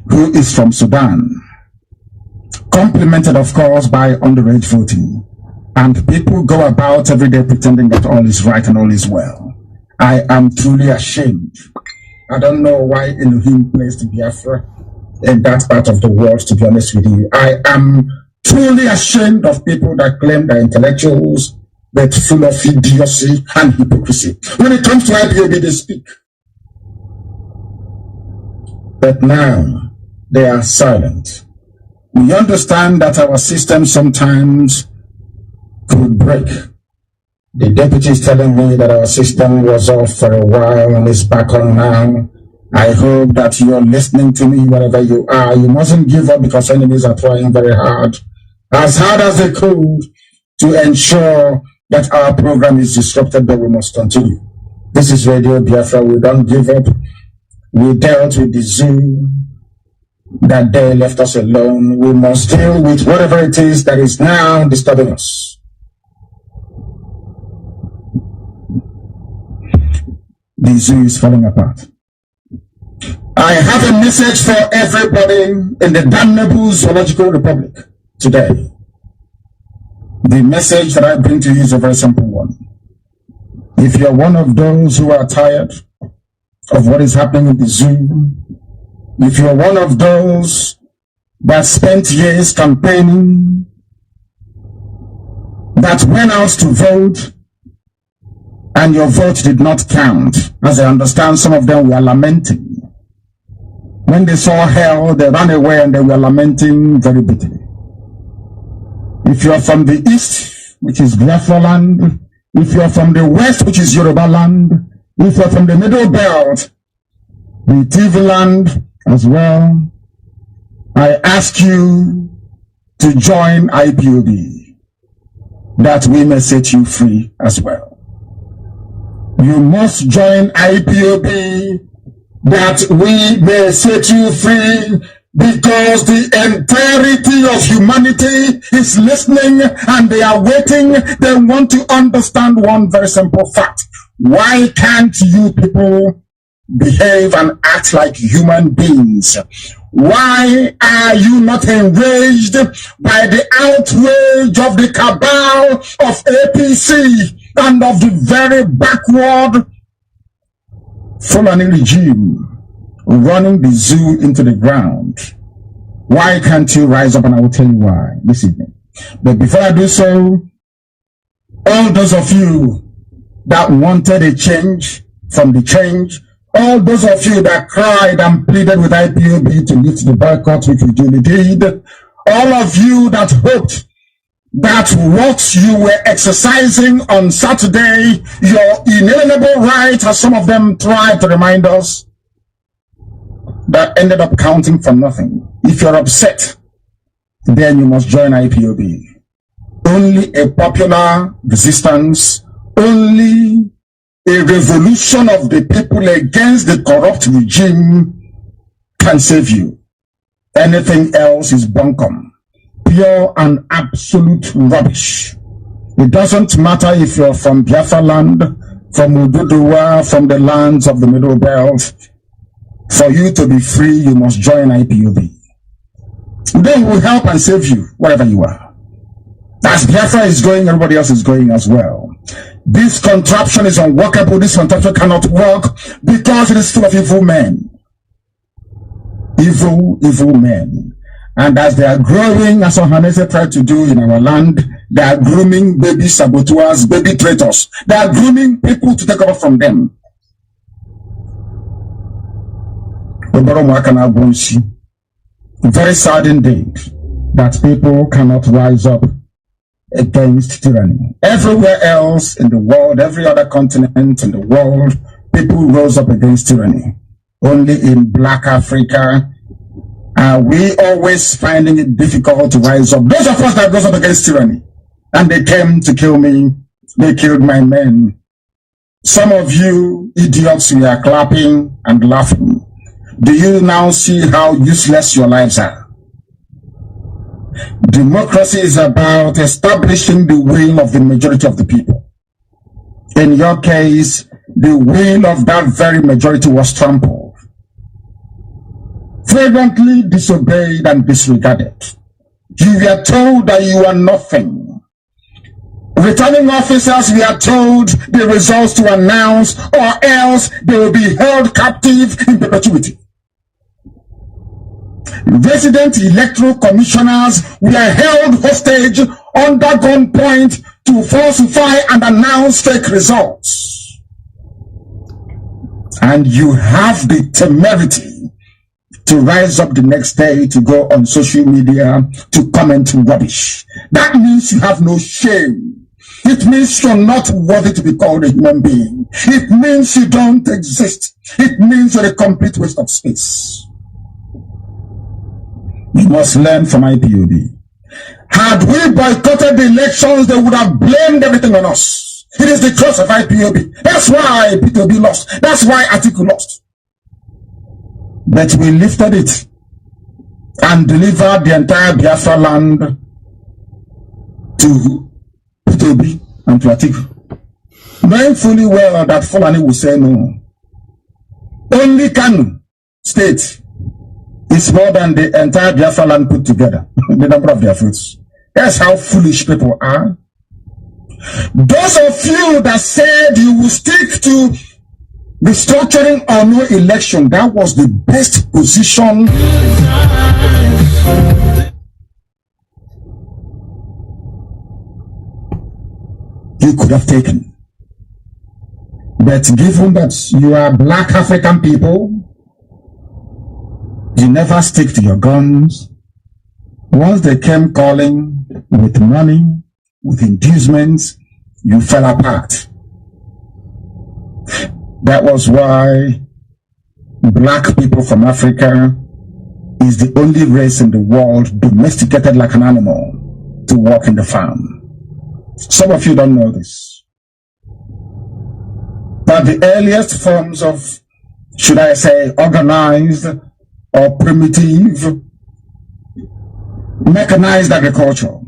who is from Sudan, complemented, of course, by underage voting. And people go about every day pretending that all is right and all is well. I am truly ashamed. I don't know why Elohim placed Biafra in that part of the world, to be honest with you. I am truly ashamed of people that claim they're intellectuals, but full of idiocy and hypocrisy. When it comes to IPOB, they speak. But now, they are silent. We understand that our system sometimes could break. The deputy is telling me that our system was off for a while and is back on now. I hope that you're listening to me wherever you are. You mustn't give up because enemies are trying very hard as they could, to ensure that our program is disrupted, but we must continue. This is Radio Biafra. We don't give up. We dealt with the zoo that day, left us alone. We must deal with whatever it is that is now disturbing us. The zoo is falling apart. I have a message for everybody in the damnable zoological republic today. The message that I bring to you is a very simple one. If you're one of those who are tired of what is happening in the zoo, if you're one of those that spent years campaigning, that went out to vote, and your vote did not count, as I understand some of them were lamenting. When they saw hell, they ran away and they were lamenting very bitterly. If you're from the east, which is Biafra land, if you're from the west, which is Yoruba land, if you're from the middle belt, the TV land as well, I ask you to join IPOB, that we may set you free as well. You must join IPOB, that we may set you free, because the entirety of humanity is listening and they are waiting. They want to understand one very simple fact. Why can't you people behave and act like human beings? Why are you not enraged by the outrage of the cabal of APC and of the very backward Fulani regime running the zoo into the ground? Why can't you rise up? And I will tell you why this evening. But before I do so, all those of you that wanted a change from the change, all those of you that cried and pleaded with IPOB to lift the boycott, which we duly did, all of you that hoped that what you were exercising on Saturday, your inalienable right, as some of them tried to remind us, that ended up counting for nothing. If you're upset, then you must join IPOB. Only a popular resistance, only a revolution of the people against the corrupt regime can save you. Anything else is bunkum, pure and absolute rubbish. It doesn't matter if you're from Biafra land, from Ududuwa, from the lands of the Middle Belt. For you to be free, you must join IPOB. They will help and save you wherever you are. As Biafra is going, everybody else is going as well. This contraption is unworkable. This contraption cannot work because it is full of evil men. Evil men. And as they are growing, as Ohanese tried to do in our land, they are grooming baby saboteurs, baby traitors. They are grooming people to take over from them. Very sad indeed that people cannot rise up against tyranny. Everywhere else in the world, every other continent in the world, people rose up against tyranny. Only in Black Africa are we always finding it difficult to rise up. Those of us that rose up against tyranny, and they came to kill me, they killed my men. Some of you idiots, we are clapping and laughing. Do you now see how useless your lives are? Democracy is about establishing the will of the majority of the people. In your case, the will of that very majority was trampled. flagrantly disobeyed and disregarded. You were told that you are nothing. Returning officers were told the results to announce, or else they will be held captive in perpetuity. Resident electoral commissioners were held hostage under gunpoint to falsify and announce fake results. And you have the temerity to rise up the next day to go on social media to comment rubbish. That means you have no shame. It means you're not worthy to be called a human being. It means you don't exist. It means you're a complete waste of space. You must learn from IPOB. Had we boycotted the elections, they would have blamed everything on us. It is the curse of IPOB. That's why PTOB lost. That's why Atiku lost. But we lifted it and delivered the entire Biafra land to PTOB and to Atiku, knowing fully well that Fulani will say no. Only Kanu state is more than the entire Biafra land put together, the number of their fruits. That's how foolish people are. Those of you that said you will stick to the structuring or no election, that was the best position you could have taken. But given that you are black African people, you never stick to your guns. Once they came calling with money, with inducements, you fell apart. That was why black people from Africa is the only race in the world domesticated like an animal to work in the farm. Some of you don't know this. But the earliest forms of, should I say, organized or primitive mechanized agriculture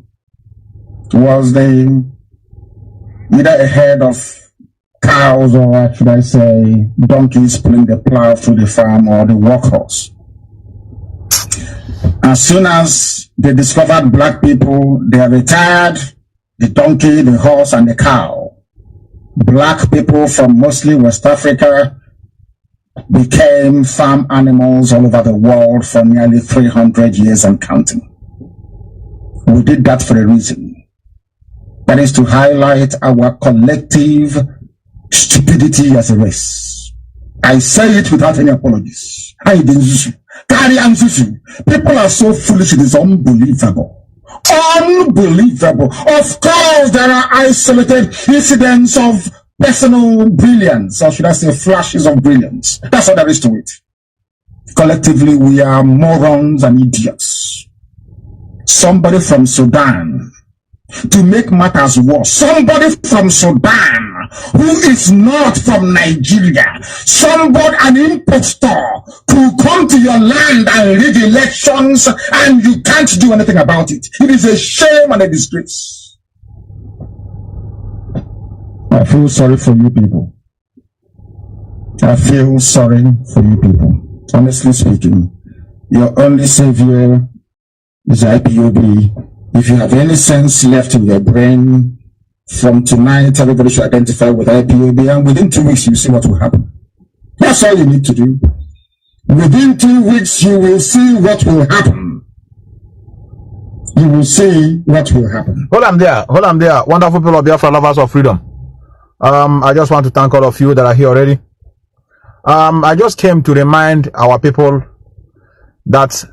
was either a herd of cows, or should I say donkeys pulling the plow through the farm, or the workhorse. As soon as they discovered black people, they retired the donkey, the horse, and the cow. Black people from mostly West Africa became farm animals all over the world for nearly 300 years and counting. We did that for a reason. That is to highlight our collective stupidity as a race. I say it without any apologies. People are so foolish, it is unbelievable. Unbelievable. Of course, there are isolated incidents of personal brilliance, or should I say flashes of brilliance. That's all there is to it. Collectively, we are morons and idiots. Somebody from Sudan, to make matters worse, somebody from Sudan who is not from Nigeria, somebody, an impostor, could come to your land and rig elections and you can't do anything about it. It is a shame and a disgrace. I feel sorry for you people. I feel sorry for you people. Honestly speaking, your only savior is IPOB. If you have any sense left in your brain, from tonight, everybody should identify with IPOB, and within 2 weeks, you see what will happen. That's all you need to do. Within 2 weeks, you will see what will happen. You will see what will happen. Hold on there. Wonderful people of Biafra, lovers of freedom. I just want to thank all of you that are here already. I just came to remind our people that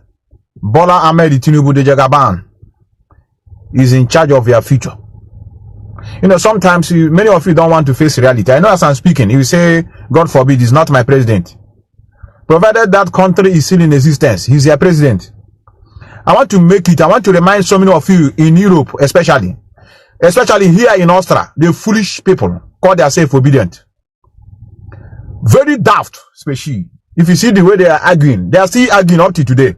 Bola Ahmed Tinubu de Jagaban is in charge of your future. You know, sometimes many of you don't want to face reality. I know as I'm speaking, you say, God forbid, he's not my president. Provided that country is still in existence, he's your president. I want to remind so many of you in Europe, especially here in Austria, the foolish people call themselves obedient. Very daft, especially. If you see the way they are arguing, they are still arguing up to today.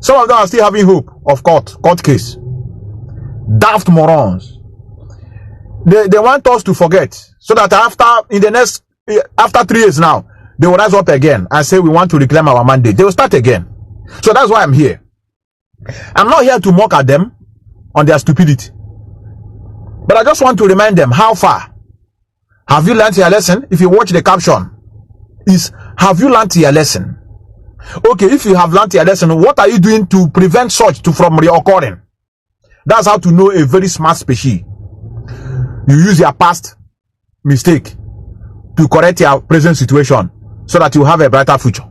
Some of them are still having hope of court case. Daft morons. They want us to forget, so that after 3 years now, they will rise up again and say we want to reclaim our mandate. They will start again. So that's why I'm here. I'm not here to mock at them on their stupidity, but I just want to remind them, how far have you learned your lesson? If you watch the caption, is have you learned your lesson? Okay, if you have learned your lesson, what are you doing to prevent such from reoccurring? That's how to know a very smart species. You use your past mistake to correct your present situation so that you have a brighter future.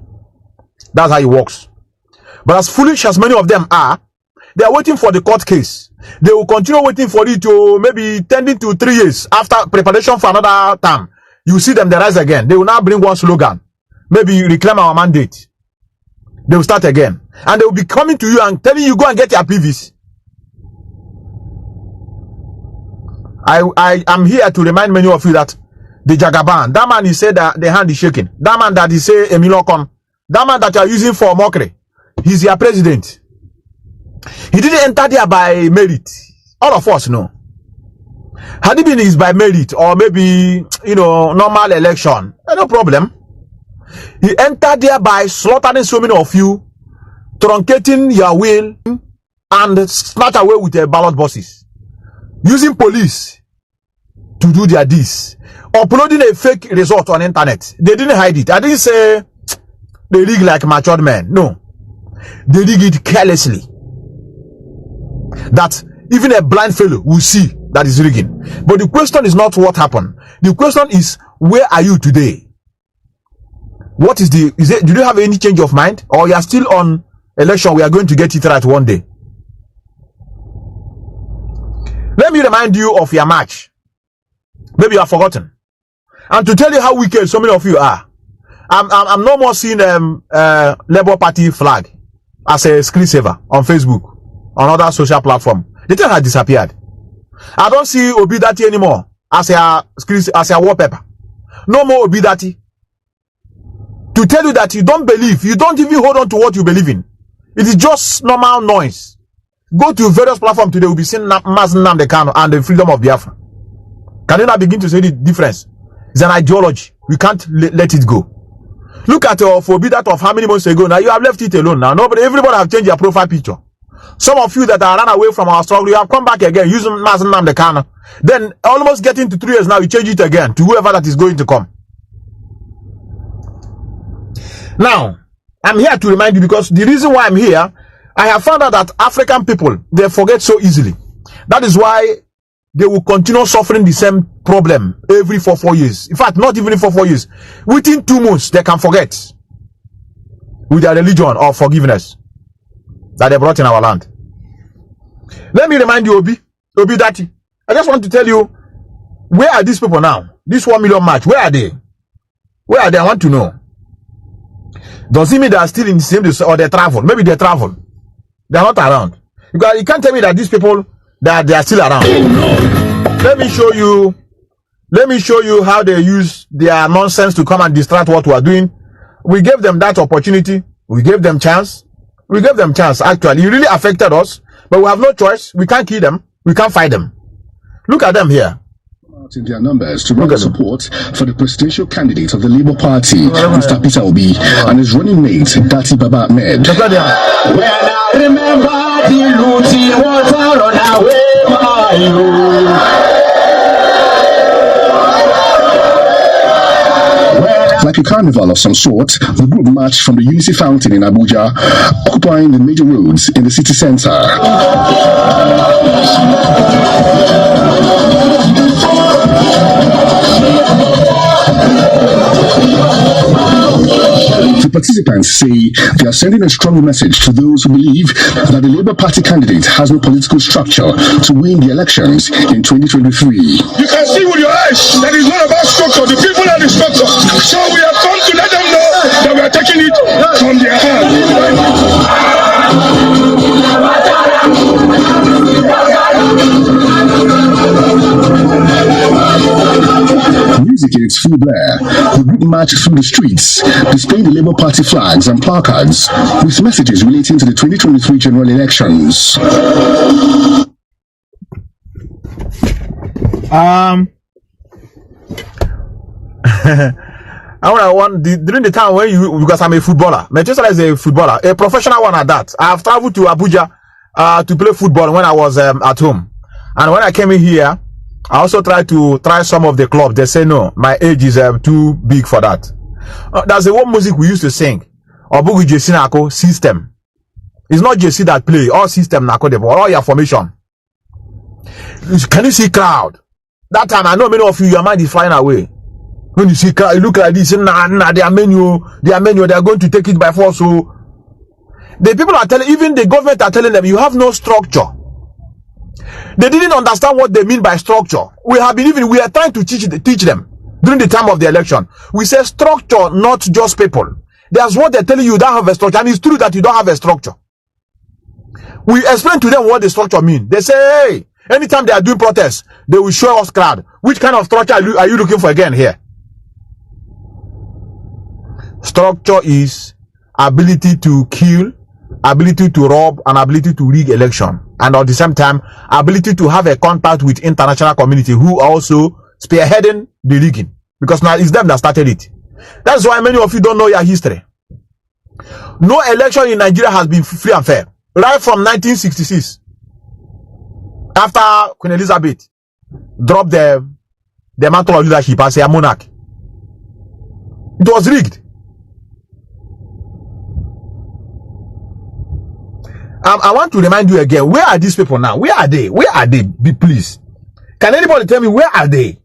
That's how it works. But as foolish as many of them are, they are waiting for the court case. They will continue waiting for it to maybe tending to 3 years after preparation for another term. You see them, they rise again. They will now bring one slogan. Maybe reclaim our mandate. They will start again. And they will be coming to you and telling you, go and get your PVs. I am here to remind many of you that the Jagaban, that man, he said that the hand is shaking. That man that he say Emilokon, that man that you are using for mockery, he's your president. He didn't enter there by merit. All of us know. Had it been is by merit or maybe, normal election, no problem. He entered there by slaughtering so many of you, truncating your will, and snatch away with the ballot boxes. Using police to do their deeds. Uploading a fake result on internet. They didn't hide it. I didn't say they rig like matured men. No. They rig it carelessly. That even a blind fellow will see that is rigging. But the question is not what happened. The question is, where are you today? What is do you have any change of mind? Or you are still on election, we are going to get it right one day? Let me remind you of your match. Maybe you have forgotten. And to tell you how wicked so many of you are, I'm no more seeing Labour Party flag as a screensaver on Facebook, on other social platform. The thing has disappeared. I don't see Obidati anymore as a wallpaper. No more Obidati. To tell you that you don't believe, you don't even hold on to what you believe in. It is just normal noise. Go to various platforms today, will be seeing Mazi Methuselah Kanu and the freedom of Biafra. Can you now begin to see the difference? It's an ideology. We can't let it go. Look at your that of how many months ago. Now you have left it alone. Now everybody have changed your profile picture. Some of you that are run away from our struggle, you have come back again using Mazi Methuselah Kanu. Then almost getting to 3 years now, you change it again to whoever that is going to come. Now, I'm here to remind you, because the reason why I'm here, I have found out that African people, they forget so easily. That is why they will continue suffering the same problem every 4 years. In fact, not even for 4 years. Within 2 months, they can forget with their religion or forgiveness that they brought in our land. Let me remind you, Obidati. I just want to tell you, where are these people now? This 1 million march, where are they? Where are they? I want to know. Does it mean they are still in the same, or they travel? Maybe they travel. They are not around. Because you can't tell me that these people, that they are still around. Let me show you how they use their nonsense to come and distract what we are doing. We gave them that opportunity. We gave them chance. We gave them chance, actually. It really affected us. But we have no choice. We can't kill them. We can't fight them. Look at them here. In their numbers to run support for the presidential candidate of the Labour Party, Mr. Peter Obi, and his running mate, Dati Baba Ahmed. When I remember the looting water on our way, like a carnival of some sort, the group marched from the Unity Fountain in Abuja, occupying the major roads in the city centre. The participants say they are sending a strong message to those who believe that the Labour Party candidate has no political structure to win the elections in 2023. You can see with your eyes that is not about structure. The people are the structure. So we have come to let them know that we are taking it from their hands. Music in its full blare, the group marched through the streets, displaying the Labour Party flags and placards with messages relating to the 2023 general elections. And when I won during the time when because I'm a footballer, Methuselah is a footballer, a professional one at that. I have traveled to Abuja to play football when I was at home. And when I came in here, I also tried to try some of the clubs. They say no, my age is too big for that. That's the one music we used to sing. Obugi JC Nako system. It's not JC that play, all system Nako the ball, all your formation. Can you see crowd? That time I know many of you, your mind is flying away. When you see crowd, you look like this, nah, their menu, they are going to take it by force. So the people are telling, even the government are telling them, you have no structure. They didn't understand what they mean by structure. We are trying to teach them during the time of the election. We say structure, not just people. That's what they're telling you, you don't have a structure. And it's true that you don't have a structure. We explain to them what the structure means. They say, hey, anytime they are doing protests, they will show us crowd. Which kind of structure are you looking for again here? Structure is ability to kill, ability to rob, and ability to rig election. And at the same time, ability to have a contact with international community who also spearheading the rigging. Because now it's them that started it. That's why many of you don't know your history. No election in Nigeria has been free and fair. Right from 1966. After Queen Elizabeth dropped the mantle of leadership as a monarch. It was rigged. I want to remind you again, where are these people now? Where are they? Where are they? Please. Can anybody tell me where are they?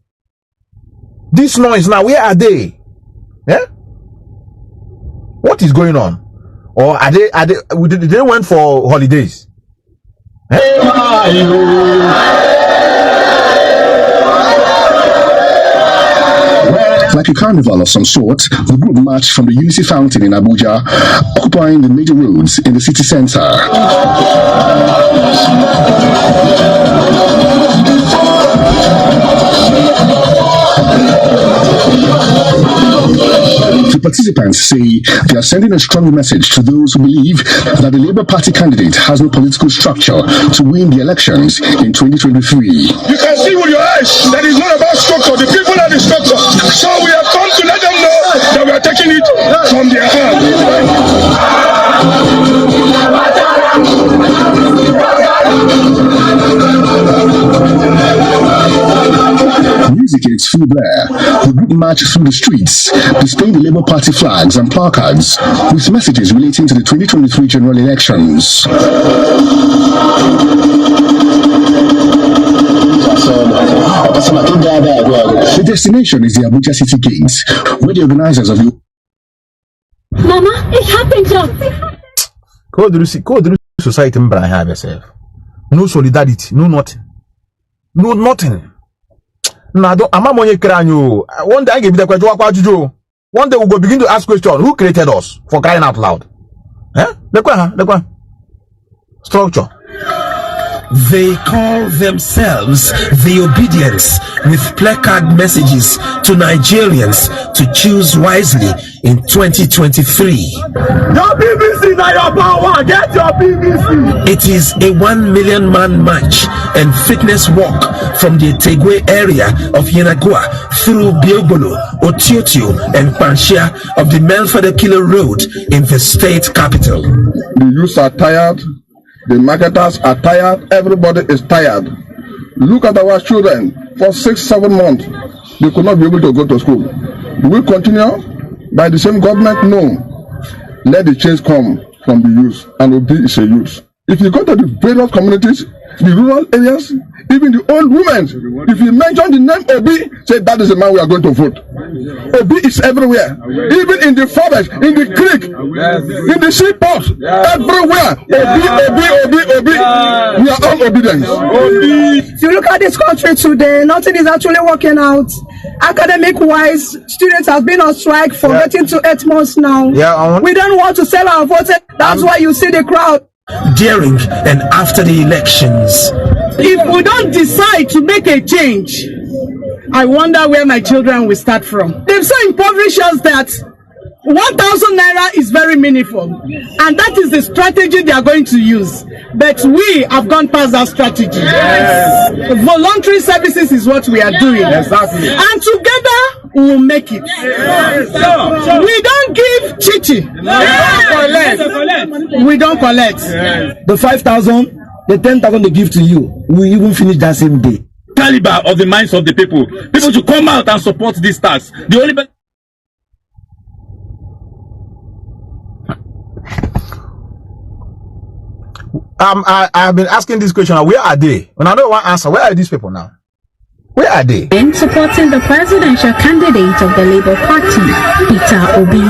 This noise now, where are they? Yeah? What is going on? Or they went for holidays? Like a carnival of some sort, the group marched from the Unity Fountain in Abuja, occupying the major roads in the city center. The participants say they are sending a strong message to those who believe that the Labour Party candidate has no political structure to win the elections in 2023. You can see with your eyes that it's not about structure. The people are the structure. So we have come to let them know that we are taking it from their hands. Music in its full blare, the group marched through the streets, displaying the Labour Party flags and placards with messages relating to the 2023 general elections. The destination is the Abuja City Gate, where the organizers of the... Mama, it happened, John. Go through society, and have yourself. No solidarity, no nothing. No nothing. One day I give the question. One day we will begin to ask questions. Who created us, for crying out loud? Structure. They call themselves the Obedience, with placard messages to Nigerians to choose wisely in 2023. Your BBC now your power. Get your BBC. It is a 1 million man march and fitness walk from the Tegwe area of Yenagua through Biobolo, Otiotio, and Panshia of the Melfadekilo Road in the state capital. The youths are tired. The marketers are tired. Everybody is tired. Look at our children. For 6-7 months, they could not be able to go to school. Do we continue by the same government? No. Let the change come from the youth, and Obi is a youth. If you go to the various communities, the rural areas, even the old women, if you mention the name Obi, say that is the man we are going to vote. Obi is everywhere, even in the forest, in the creek, in the seaport, everywhere. Obi. We are all obedient. If you look at this country today, nothing is actually working out. Academic-wise, students have been on strike for getting to 8 months now. We don't want to sell our votes. That's why you see the crowd. During and after the elections. If we don't decide to make a change, I wonder where my children will start from. They've so impoverished us that 1,000 naira is very meaningful, and that is the strategy they are going to use. But we have gone past that strategy. Voluntary services is what we are doing. And together we will make it. We don't give chichi. We don't collect. The 5,000, the 10,000 they give to you, we even finish that same day. Caliber of the minds of the people. People should come out and support this task. The only I've been asking this question. Where are they? When I don't want answer, where are these people now? Where are they? In supporting the presidential candidate of the Labour Party, Peter Obi,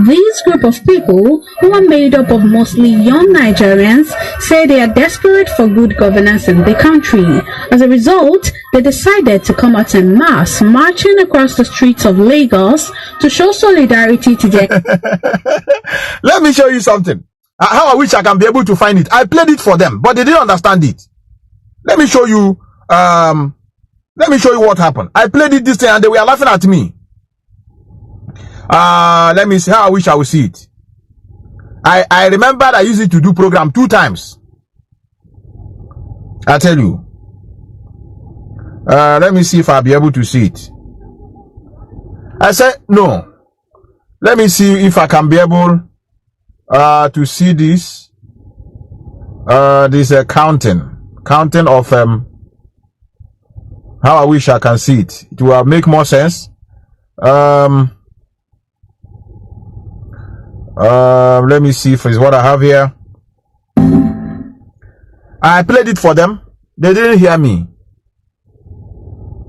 this group of people, who are made up of mostly young Nigerians, say they are desperate for good governance in the country. As a result, they decided to come out en masse, marching across the streets of Lagos to show solidarity to their... Let me show you something. How I wish I can be able to find it. I played it for them, but they didn't understand it. Let me show you. Let me show you what happened. I played it this day and they were laughing at me. Let me see how I wish I would see it. I remember I used it to do program 2 times. I tell you. Let me see if I'll be able to see it. I said no. Let me see if I can be able to see this. This counting of how I wish I can see it. It will make more sense. Let me see if it's what I have here. I played it for them. They didn't hear me.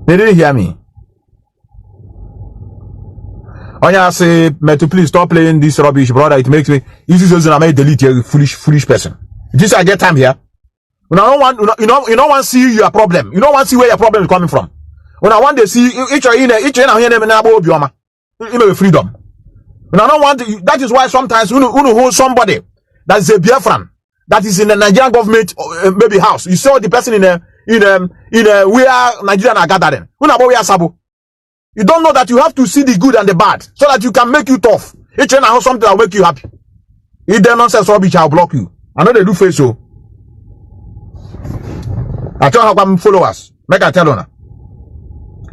They didn't hear me. Onya say, Metu, please stop playing this rubbish, brother. It makes me. This is I may delete you, foolish person. This I get time here. When I don't want, you don't want to see your problem. You don't want to see where your problem is coming from. When I want to see each freedom. When I don't want to, that is why sometimes you hold somebody that is a Biafran that is in the Nigerian government maybe house. You saw the person in a where Nigerian are gathering. You don't know that you have to see the good and the bad so that you can make you tough. Each and every something that will make you happy. If they nonsense rubbish, I'll block you. I know they do face so. I tell how come followers. Make I tell you now.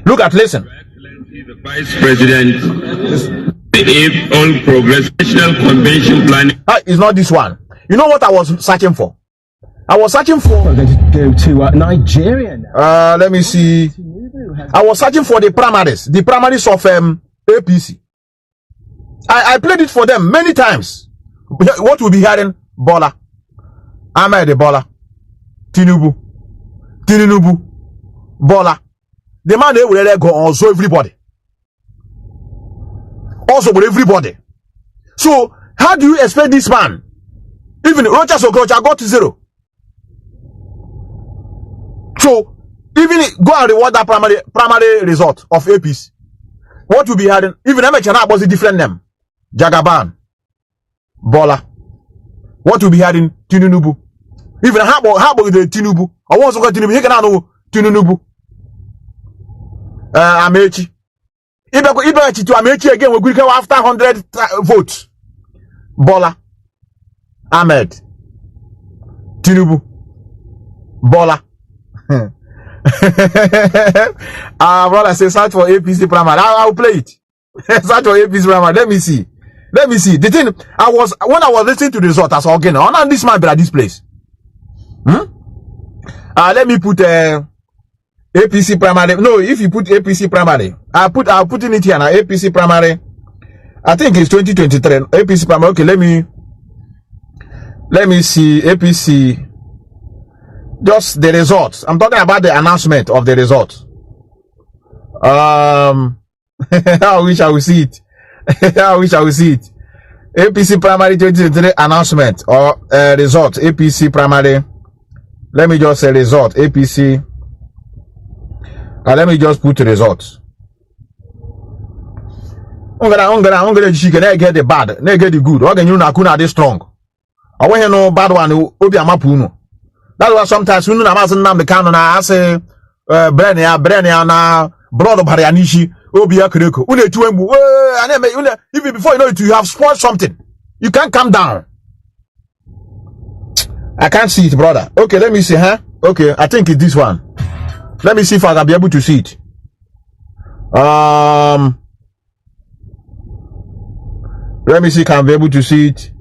Look at listen. Excellency, the Vice President, the 8th All Progressive National Convention planning. It's not this one. You know what I was searching for? I was searching for. I'm going to go to Nigeria now. Let me see. I was searching for the primaries of APC. I played it for them many times. What we'll be hearing? Bola, Ahmed Bola, Tinubu, Bola. The man they will let go also everybody. Also with everybody. So how do you expect this man? Even Rochas Okrocha got to 0. So even go and reward that primary result of APC. What will be having? Even Emechana was a different name. Jagaban, Bola. What will be having? Tinubu. Even how about the Tinubu? I want to go Tinubu. He cannot know Tinubu. Amechi. Ibe to Amechi again. We will go after 100 votes. Bola, Ahmed, Tinubu, Bola. Brother say search for APC primary. I'll play it. Search for APC primary. Let me see. The thing when I was listening to the result as again, on this man be at this place. Let me put APC primary. No, if you put APC primary, I'll put in it here now. APC primary. I think it's 2023. APC primary. Okay, let me see APC. Just the results. I'm talking about the announcement of the results. I wish I would see it. I wish I would see it. APC primary 2023 announcement or result. APC primary. Let me just say result. APC. Let me just put the results. I'm gonna get the bad, get the good. Or you nakuna this strong. I want you know bad one. Obi amapuno. That's why sometimes when Nnamdi Kanu na say Brenia na blood of Harianishi Obia Kureko. Even before you know it, you have spoiled something. You can't calm down. I can't see it, brother. Okay, let me see, huh? Okay, I think it's this one. Let me see if I can be able to see it. Let me see, can I be able to see it?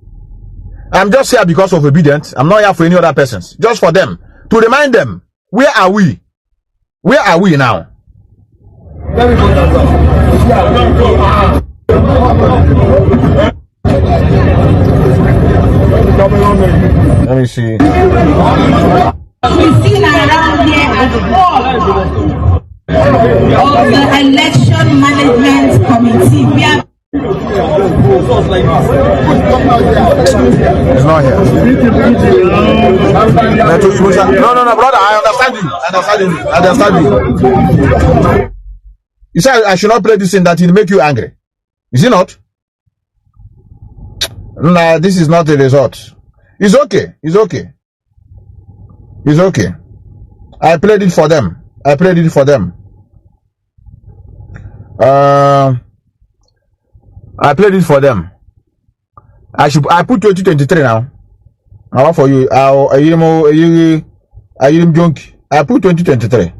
I'm just here because of obedience. I'm not here for any other persons. Just for them. To remind them, where are we? Where are we now? Let me see. We've seen around here at the board of the election management committee. We are it's not here. No, brother. I understand you. You said I should not play this thing that will make you angry. Is it not? Nah, this is not the result. It's okay. I played it for them. I put 2023 now. Now for you. I put 2023.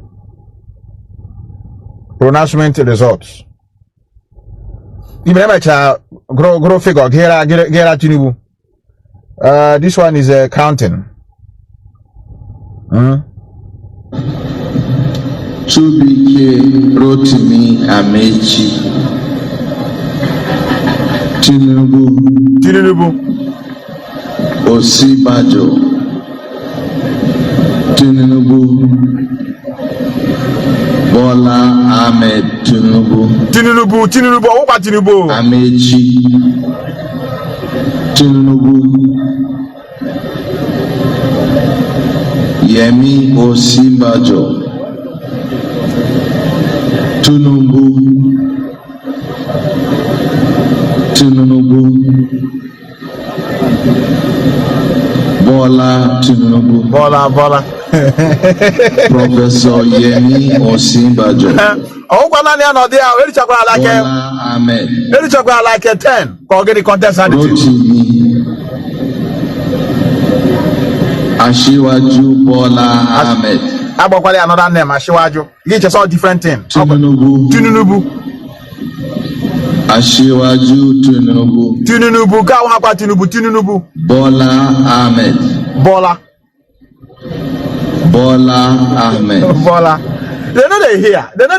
Pronouncement results. Grow figure. This one is counting. Chubike Rotimi Amechi Tinubu Osibajo Tinubu Bola Ahmed Tinubu Amechi Tinubu Yemi Osibajo Tinubu Bola Tinubu Professor Yemi Osinbajo Bola Ahmed 10 get the contest Ashiwaju Bola Ahmed another name Ashiwaju. It's just all different thing. Tinubu Ashiwaju Tinubu Tinubu Bola Ahmed Bola Ahmed They know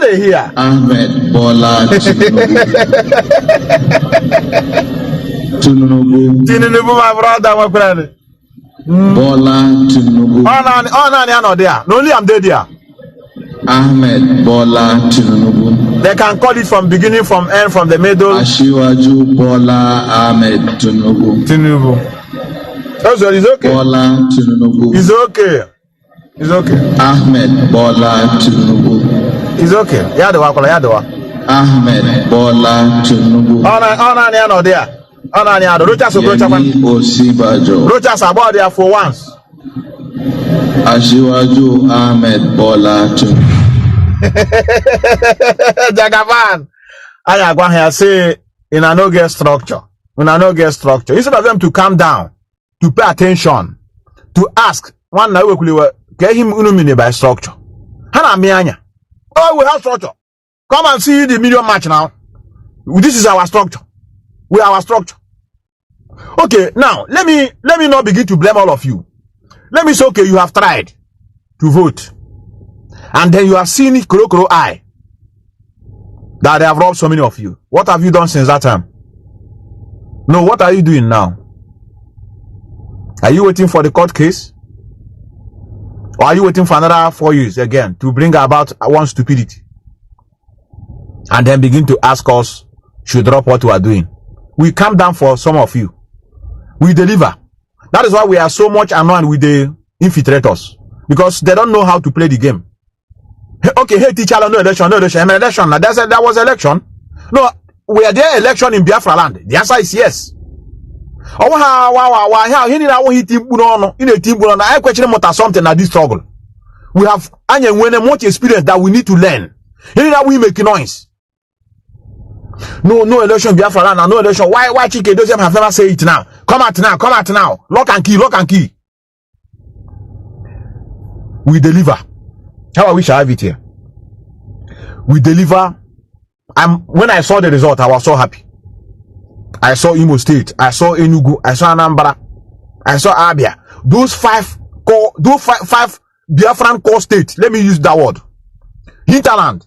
they hear. Ahmed Bola Tinubu my brother, my friend. Bola Tinubu. No, only I'm there. Ahmed Bola Tinubu. They can call it from beginning, from end, from the middle. Ashiwaju Bola Ahmed Tinubu. Also, it's okay. Bola Tinubu. It's okay. Ahmed Bola Tinubu. It's okay. Yadowa. Ahmed Bola Tinubu. Rochas about there for once. Ashiwaju Ahmed Bola Tinubu. Jagaban. I go here say in a no get structure. Instead of them to calm down, to pay attention, to ask one now we get him unumine by structure. Hana mianya. Oh, we have structure. Come and see the million match now. This is our structure. We are our structure. Okay, now let me not begin to blame all of you. Let me say, okay, you have tried to vote, and then you have seen it kuro eye that they have robbed so many of you. What have you done since that time? No, what are you doing now? Are you waiting for the court case? Or are you waiting for another 4 years again to bring about one stupidity? And then begin to ask us, should drop what we are doing. We calm down for some of you. We deliver. That is why we are so much annoyed with the infiltrators. Because they don't know how to play the game. Okay, hey teacher, no election. Now there was election. No, were there election in Biafra land? The answer is yes. Oh wow, he I question about something at this struggle. We have much experience that we need to learn. We make noise. No election Biafra land, no election. Why Chike doesn't have never say it now? Come out now. Lock and key. We deliver. How I wish I have it here. We deliver. When I saw the result, I was so happy. I saw Imo State, I saw Enugu, I saw Anambra, I saw Abia. Those five Biafran core states, let me use that word, hinterland,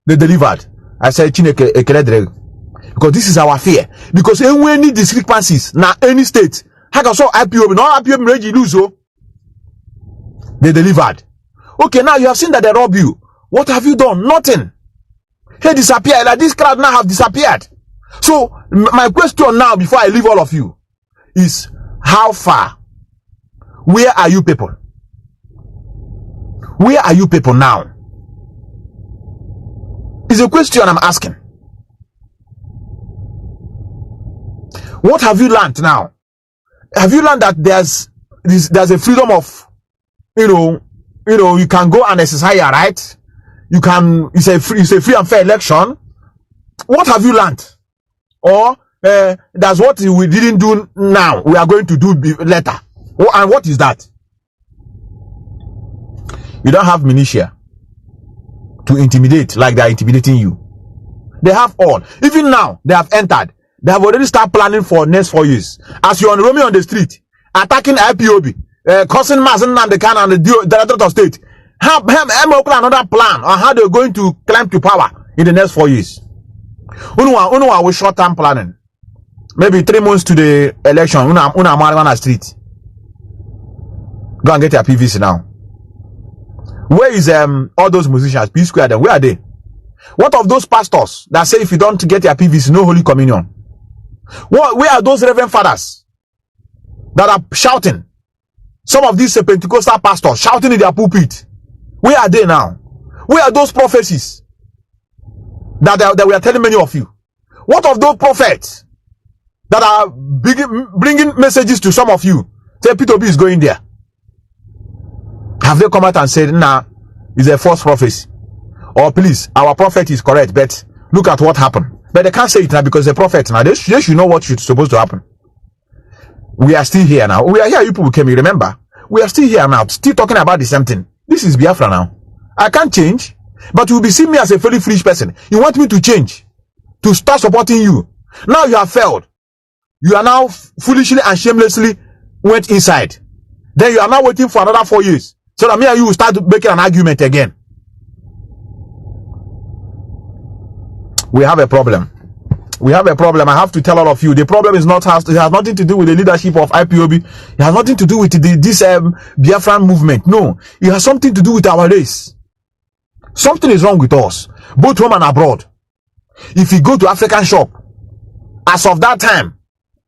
they delivered. I said, Chineke ekeledre, because this is our fear. Because any discrepancies, now any state, how can so IPOB, not IPOB ready lose, they delivered. Okay, now you have seen that they rob you. What have you done? Nothing. Hey, disappeared. Like this crowd now have disappeared. So my question now, before I leave all of you, is how far? Where are you people? Where are you people now? It's a question I'm asking. What have you learned now? Have you learned that there's a freedom of, you can go and exercise your right? You can, it's a free and fair election. What have you learned? Or that's what we didn't do now. We are going to do later. And what is that? You don't have militia to intimidate like they are intimidating you. They have all. Even now, they have entered. They have already started planning for next 4 years. As you're roaming on the street, attacking IPOB, causing Mazi Methuselah Kanu and the Director of State, have another plan on how they're going to climb to power in the next 4 years. Unwa with short-term planning. Maybe 3 months to the election. Una on the street. Go and get your PVC now. Where is all those musicians? P Square them. Where are they? What of those pastors that say if you don't get your PVC, no Holy Communion? Where are those Reverend Fathers that are shouting? Some of these Pentecostal pastors shouting in their pulpit. Where are they now? Where are those prophecies that we are telling many of you? What of those prophets that are bringing messages to some of you? Say Peter B is going there. Have they come out and said, nah, it's a false prophecy? Or please, our prophet is correct, but look at what happened. But they can't say it now because the prophet now, they should know what is supposed to happen. We are still here now. We are here, you people came, you remember? We are still here now, still talking about the same thing. This is Biafra now. I can't change, but you will be seeing me as a very foolish person. You want me to change, to start supporting you. Now you have failed. You are now foolishly and shamelessly went inside. Then you are now waiting for another 4 years. So that me and you will start making an argument again. We have a problem. We have a problem. I have to tell all of you. The problem is not it has nothing to do with the leadership of IPOB. It has nothing to do with this Biafran movement. No, it has something to do with our race. Something is wrong with us, both home and abroad. If you go to African shop, as of that time,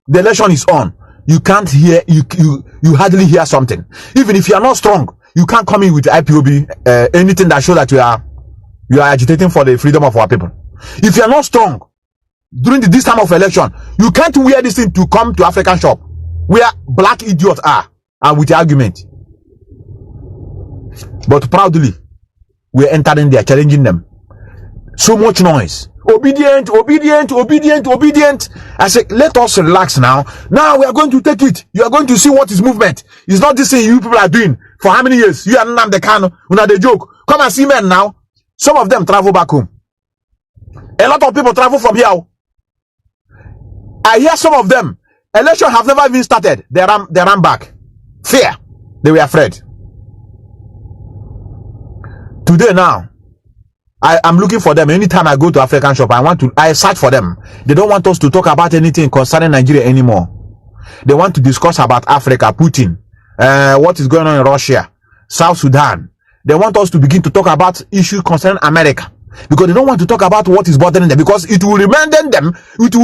the election is on. You can't hear. You hardly hear something. Even if you are not strong, you can't come in with IPOB anything that shows that you are agitating for the freedom of our people. If you are not strong during this time of election, you can't wear this thing to come to African shop where black idiots are and with the argument. But proudly, we're entering there, challenging them. So much noise. Obedient, obedient, obedient, obedient. I say, let us relax now. Now we are going to take it. You are going to see what is movement. It's not this thing you people are doing for how many years? You are Nnamdi Kanu, una the joke. Come and see men now. Some of them travel back home. A lot of people travel from here. I hear some of them. Election have never even started. They ran back. Fear. They were afraid. Today now, I'm looking for them. Anytime I go to African shop, I search for them. They don't want us to talk about anything concerning Nigeria anymore. They want to discuss about Africa, Putin, what is going on in Russia, South Sudan. They want us to begin to talk about issues concerning America. Because they don't want to talk about what is bothering them, because it will remind them, it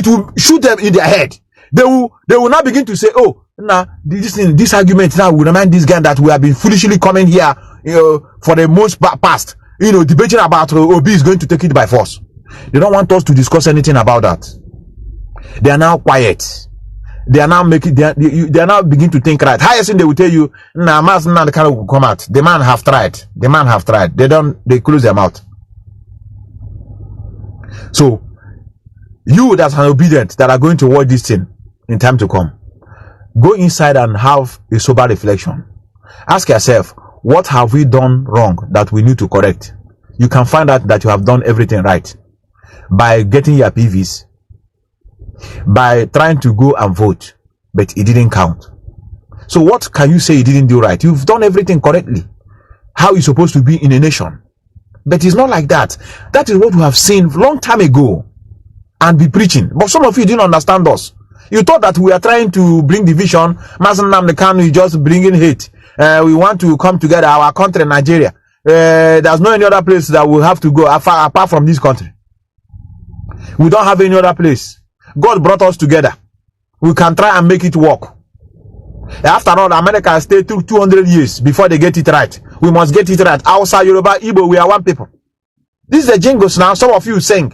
will shoot them in their head. They will now begin to say, oh, now this argument now will remind this guy that we have been foolishly coming here, for the most past, debating about OB is going to take it by force. They don't want us to discuss anything about that. They are now quiet. They are now they are now begin to think right. Highest thing they will tell you, nah, Mazi Methuselah Kanu will come out. The man have tried. The man have tried. They close their mouth. So, you that's an obedient that are going to watch this thing in time to come, go inside and have a sober reflection. Ask yourself, what have we done wrong that we need to correct? You can find out that you have done everything right by getting your PVs. by trying to go and vote, but it didn't count. So what can you say you didn't do right? You've done everything correctly. How you're supposed to be in a nation. But it's not like that. That is what we have seen long time ago and be preaching. But some of you didn't understand us. You thought that we are trying to bring division. Mazi Nnamdi Kanu is just bringing hate. We want to come together, our country, Nigeria. There's no any other place that we have to go apart from this country. We don't have any other place. God brought us together. We can try and make it work. After all, America stayed through 200 years before they get it right. We must get it right. Outside Yoruba, Igbo, we are one people. This is the jingles now. Some of you sing.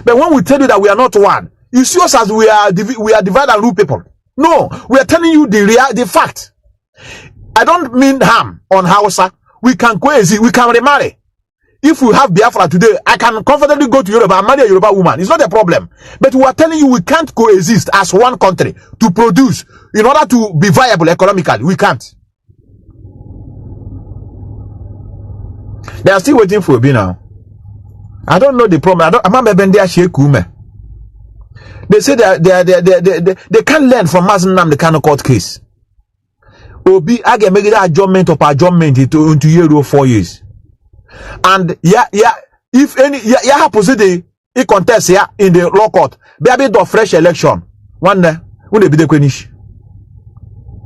But when we tell you that we are not one, you see us as we are divide and rule people. No, we are telling you the fact. I don't mean harm on Hausa. We can coexist. We can remarry. If we have Biafra today, I can confidently go to Yoruba and marry a Yoruba woman. It's not a problem. But we are telling you we can't coexist as one country to produce in order to be viable economically. We can't. They are still waiting for Obi now. I don't know the problem. They say they can't learn from Mazi Nnamdi Kanu court case. Obi, I can make that adjournment of adjournment into year 4 years. And if any happens today, it contests in the law court. Be a bit of fresh election. One day, will be the quenish.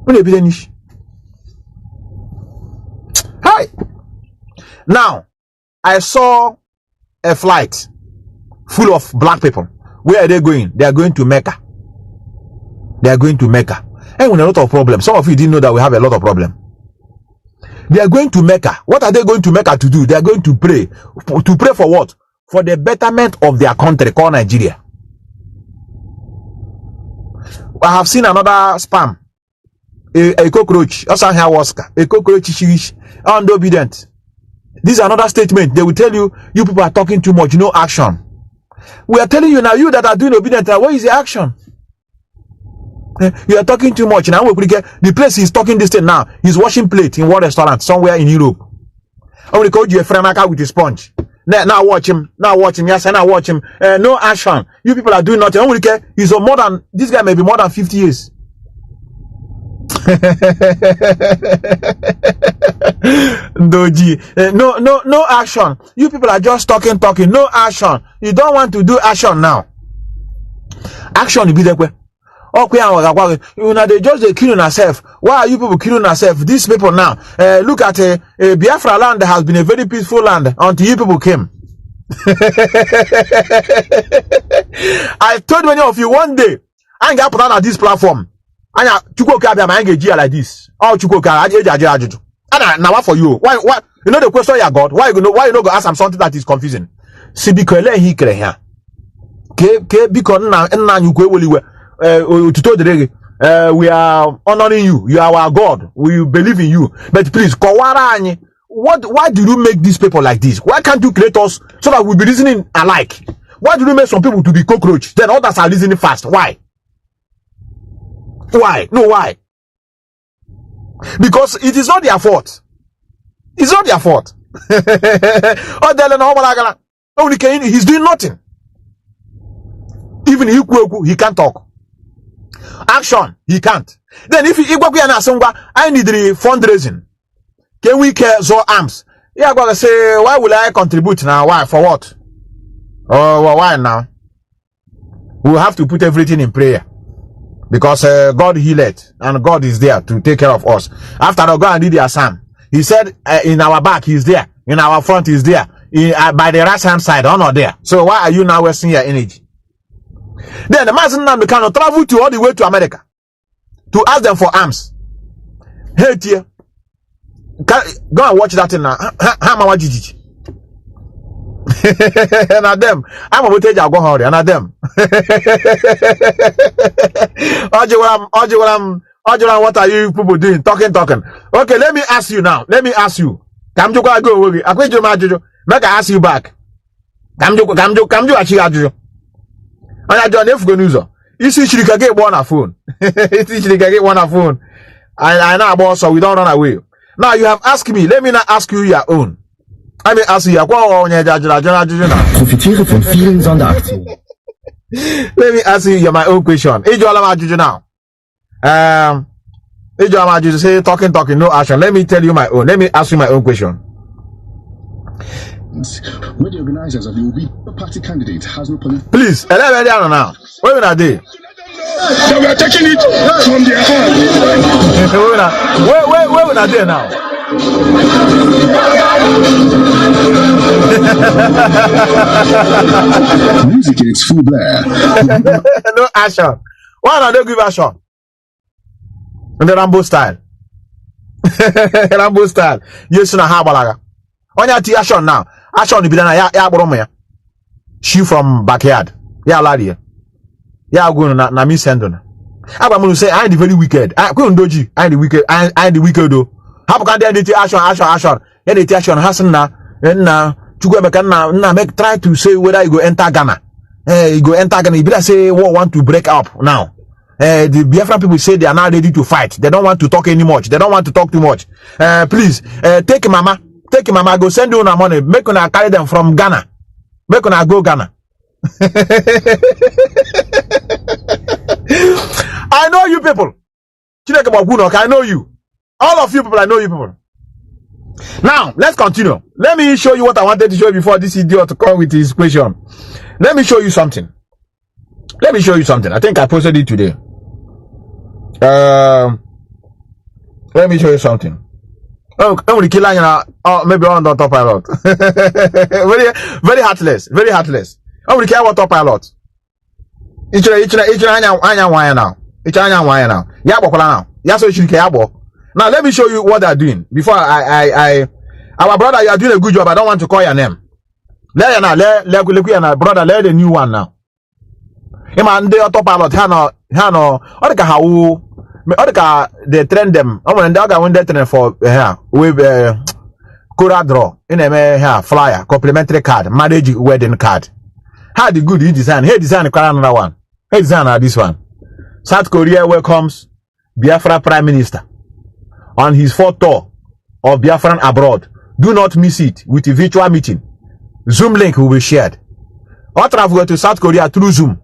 Will be the niche. Hi. Now, I saw a flight full of black people. Where are they going? They are going to Mecca. They are going to Mecca. And with a lot of problems. Some of you didn't know that we have a lot of problems. They are going to Mecca. What are they going to Mecca to do? They are going to pray. To pray for what? For the betterment of their country called Nigeria. I have seen another spam. A cockroach. Also here Oscar. A cockroach and obedient. This is another statement. They will tell you, you people are talking too much. No action. We are telling you now, you that are doing obedient, what is the action? You are talking too much. Now the place he's talking this thing now. He's washing plate in one restaurant somewhere in Europe. I will call you a friend with a sponge. Now watch him. Now watch him. Yes, now watch him. No action. You people are doing nothing. I will care. He's more than this guy may be more than 50 years. No action. You people are just talking. No action. You don't want to do action now. Action will be there. Okay, you know they just killing themselves. Why are you people killing yourselves? These people now. Look at Biafra land has been a very peaceful land until you people came. I told many of you one day, I ain't got put on this platform. I ain't like this. Oh, now what for you? Why? You know the question you got? Why you not go ask him something that is confusing? See, because he can here. Because we are honoring you. You are our God. We believe in you. But please, why do you make these people like this? Why can't you create us so that we'll be reasoning alike? Why do you make some people to be cockroach? Then others are reasoning fast. Why? Why? No, why? Because it is not their fault. It's not their fault. He's doing nothing. Even he can't talk. Action, he can't. Then if I need the fundraising. Can we care so arms? Yeah, I'm gonna say, why will I contribute now? Why? For what? Oh, well, why now? We'll have to put everything in prayer. Because God healed and God is there to take care of us. After all, God did the Assam. He said in our back, he's there. In our front, he's there. By the right hand side, or not there. So why are you now wasting your energy? Then the Mazi Nnamdi Kanu travel to all the way to America to ask them for arms. Hey, dear. Go and watch that thing now. And them, I'm going to tell you, I'll go home. And them, what are you people doing? Talking. Okay, let me ask you now. Let me ask you. Come to go away. I quit your magic. Make I ask you back. Come to actually. And I don't have news. You see, she can get one a phone. She can get one a phone. I know about so we don't run away. Now you have asked me. Let me not ask you your own. I mean, ask you. Profitiere von vielen Sonderaktien. Let me ask you my own question. Now. Say talking, no action. Let me tell you my own. Let me ask you my own question. When the organizers of the OBIDIENTS party candidate has no political... Please, now. Where are they? So we are taking it from their hand. Where are they now? Music in its full blare. No action. Why not they give action? In the Rambo style. Rambo style. Yes, na ha balaga. Onya ti action now. Action be na ya gboro mo ya. Shoe from backyard. Ya ladi. Ya go na me send on. Agba say I am the very wicked. I go ndoji. I am the wicked. I am the wicked though. How can they do action? Yeah, the action hasten na Chukwemeka na make try to say whether you go enter Ghana. You go enter Ghana. You better say war want to break up now. The Biafra people say they are now ready to fight. They don't want to talk anymore. They don't want to talk too much. Please, take mama, go send you una money. Make una carry them from Ghana. Make una go Ghana. I know you people. I know you. All of you people, I know you people. Now, let's continue. Let me show you what I wanted to show you before this idiot to come with his question. Let me show you something. I think I posted it today. Let me show you something. Oh, maybe on the top pilot. Very heartless. I'm going to care what top pilot. It's now let me show you what they're doing. Before our brother, you are doing a good job. I don't want to call your name. Let brother, let the new one now. Man, they autopilot. They train them. When they train for with Cora draw in a flyer, complimentary card, marriage wedding card. How the good he design? He design another one. He design this one. South Korea welcomes Biafra Prime Minister on his fourth tour of Biafran abroad. Do not miss it with a virtual meeting. Zoom link will be shared. Or travel to South Korea through Zoom.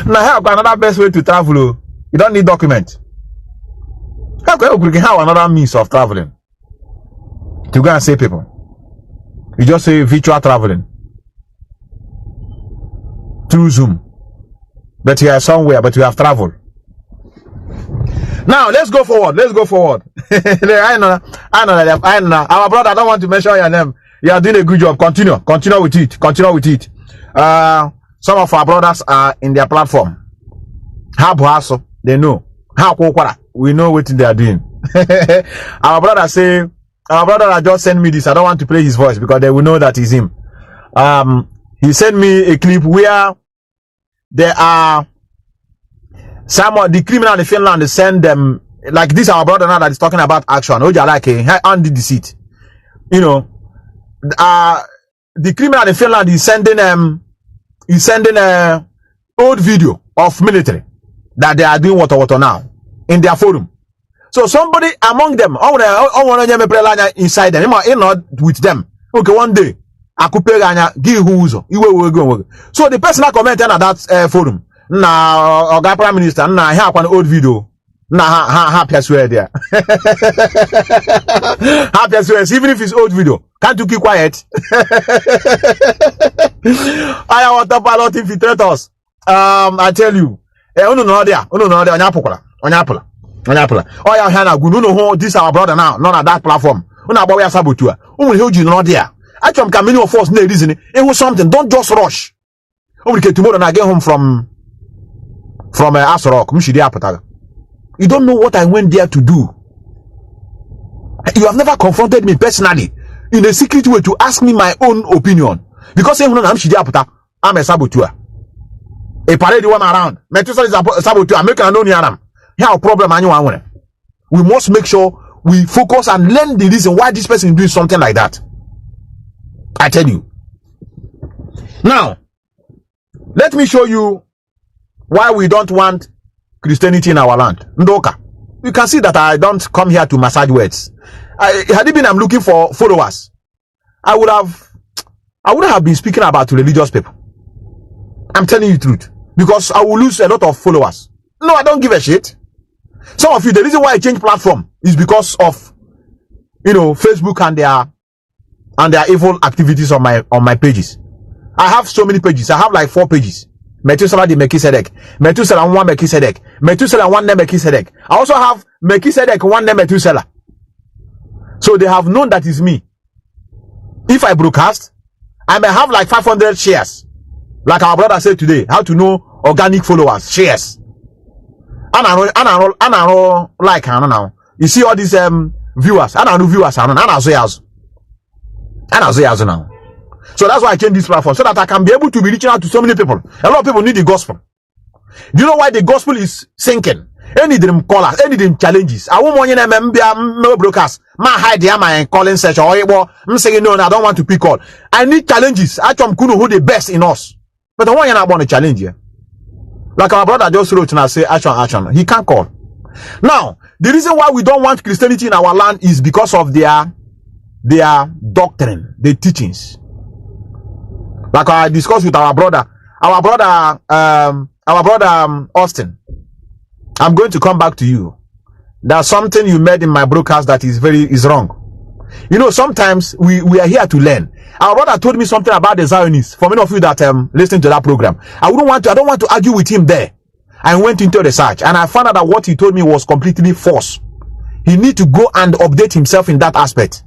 Now, how another best way to travel? You don't need document. How another means of traveling to go and see people? You just say virtual traveling through Zoom. But you are somewhere, but you have traveled. Now let's go forward. I know. Our brother, I don't want to mention your name. You are doing a good job. Continue with it. Some of our brothers are in their platform. How Boaso, they know. How Kokwara, we know what they are doing. Our brother just sent me this. I don't want to play his voice because they will know that it's him. He sent me a clip where there are some of the criminal in Finland. They send them like this. Our brother now that is talking about action. Under the seat, you know. The criminal in Finland is sending a old video of military that they are doing water now in their forum. So somebody among them, inside them, not with them. Okay, one day, so the person that commented at that forum, now Prime Minister, now I have an old video. Nah, happy swear there. Happy swear, even if it's old video. Can't you keep quiet? I want to pilot infiltrators. I tell you. Oh yeah, Hannah, good no this our brother now, not at that platform. Unaboya sabotua. Hold you not there. Actually, can many of us know reason. It was something. Don't just rush. Tomorrow and I get home from Asarok. You don't know what I went there to do. You have never confronted me personally in a secret way to ask me my own opinion. Because I'm a saboteur. A parade one around. Methuselah is a saboteur. Make an known yaram. Here a problem anyone. We must make sure we focus and learn the reason why this person is doing something like that. I tell you. Now, let me show you why we don't want Christianity in our land. Ndoka. You can see that I don't come here to massage words. Had it been I'm looking for followers, I would have I wouldn't have been speaking about religious people. I'm telling you the truth. Because I will lose a lot of followers. No, I don't give a shit. Some of you, the reason why I changed platform is because of, you know, Facebook and their evil activities on my pages. I have so many pages. I have like 4 pages. Methuselah the Melchizedek, Methuselah 1 Melchizedek, Methuselah 1 name Melchizedek. I also have Melchizedek 1 name Methuselah. So they have known that is me. If I broadcast, I may have like 500 shares. Like our brother said today, how to know organic followers, shares. And I know like I don't know. You see all these viewers, I don't know viewers, I don't know now. So that's why I changed this platform, so that I can be able to be reaching out to so many people. A lot of people need the gospel. Do you know why the gospel is sinking? Any them callers, any them challenges. I won't want you broadcast. My hide my calling session. I'm saying no, I don't want to pick all. I need challenges. I from Kanu who the best in us. But I want you not want a challenge here. Like our brother just wrote and I say action. He can't call. Now, the reason why we don't want Christianity in our land is because of their doctrine, their teachings. Like I discussed with our brother Austin. I'm going to come back to you. There's something you made in my broadcast that is wrong. You know, sometimes we are here to learn. Our brother told me something about the Zionists. For many of you that listening to that program, I don't want to argue with him there. I went into research and I found out that what he told me was completely false. He need to go and update himself in that aspect.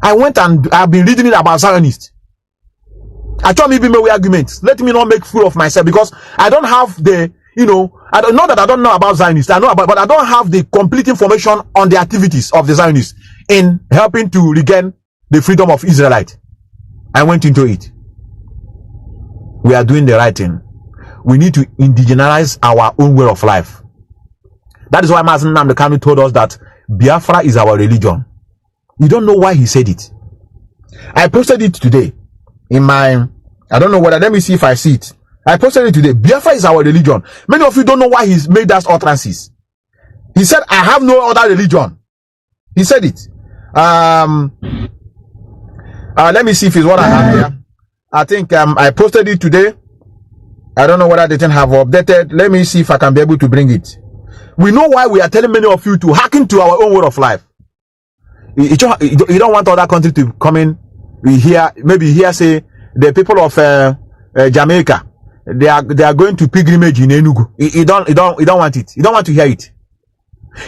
I went and I've been reading it about Zionists. I told me make arguments. Let me not make fool of myself, because I don't have the, you know, I don't know that I don't know about Zionists. I know about, but I don't have the complete information on the activities of the Zionists in helping to regain the freedom of Israelite. I went into it. We are doing the right thing. We need to indigenize our own way of life. That is why Mazi Nnamdi Kanu told us that Biafra is our religion. You don't know why he said it. I posted it today in my, I don't know whether, let me see if I see it. I posted it today. Biafra is our religion. Many of you don't know why he's made that utterances. He said, I have no other religion. He said it. Let me see if it's what I have here. I think I posted it today. I don't know whether they didn't have updated. Let me see if I can be able to bring it. We know why we are telling many of you to hack into our own way of life. You don't want other countries to come in. We hear, maybe here say the people of Jamaica, they are going to pilgrimage in Enugu. You don't want it. You don't want to hear it.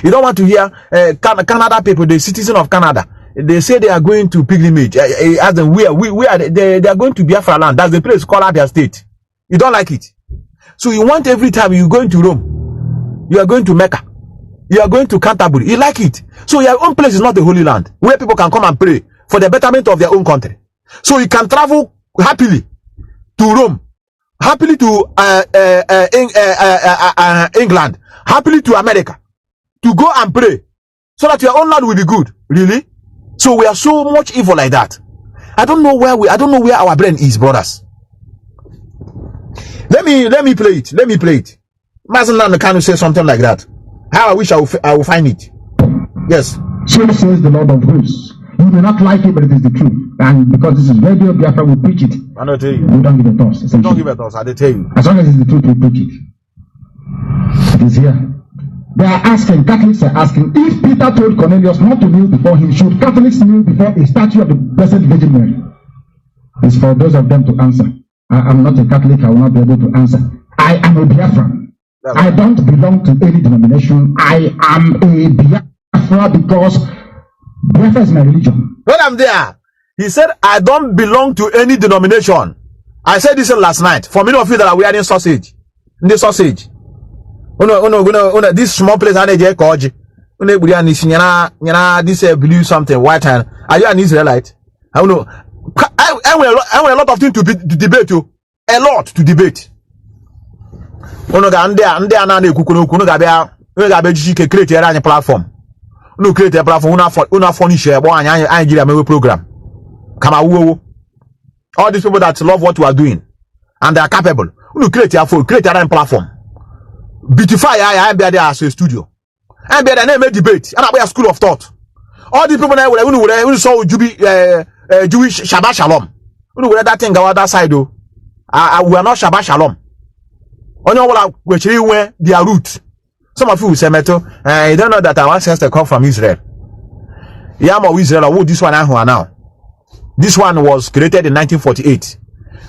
You don't want to hear Canada people, the citizen of Canada. They say they are going to pilgrimage. Ask them where they are going to Biafra land. That's the place called Abia State. You don't like it. So you want every time you going to Rome, you are going to Mecca, you are going to Canterbury. You like it. So your own place is not the Holy Land where people can come and pray for the betterment of their own country. So you can travel happily to Rome, happily to England, happily to America, to go and pray so that your own land will be good. Really? So we are so much evil like that. I don't know where our brain is, brothers. Let me play it. Let me play it. Mazi Nnamdi Kanu say something like that. How I wish I will find it. Yes. So says the Lord of hosts. You may not like it, but it is the truth. And because this is radio, Biafra will preach it. I don't tell you. We don't give a toss. We don't give a toss. I tell you. As long as it's the truth, we preach it. It is here. They are asking, Catholics are asking, if Peter told Cornelius not to kneel before him, should Catholics kneel before a statue of the Blessed Virgin Mary? It's for those of them to answer. I am not a Catholic, I will not be able to answer. I am a Biafran. I don't belong to any denomination. I am a Biafra because Biafra is my religion. When I'm there, he said, I don't belong to any denomination. I said this last night. For many of you that are wearing sausage, in the sausage. This small place, this blue something, white hand. Are you an Israelite? I don't know. I want a lot of things to debate you. A lot to debate. Create a platform. No create a platform. Una furnish a program. All these people that love what you are doing and they are capable. No create a platform. Beautify I am there as a studio. I am there name debate. And I be a school of thought. All these people that will saw Jewish Shabbat Shalom. that thing go other side though. We are not Shabbat Shalom. Only all which where their root. Some of you will say, Meto, you don't know that our ancestors come from Israel. Yeah, I'm Israel. Who this one now? This one was created in 1948.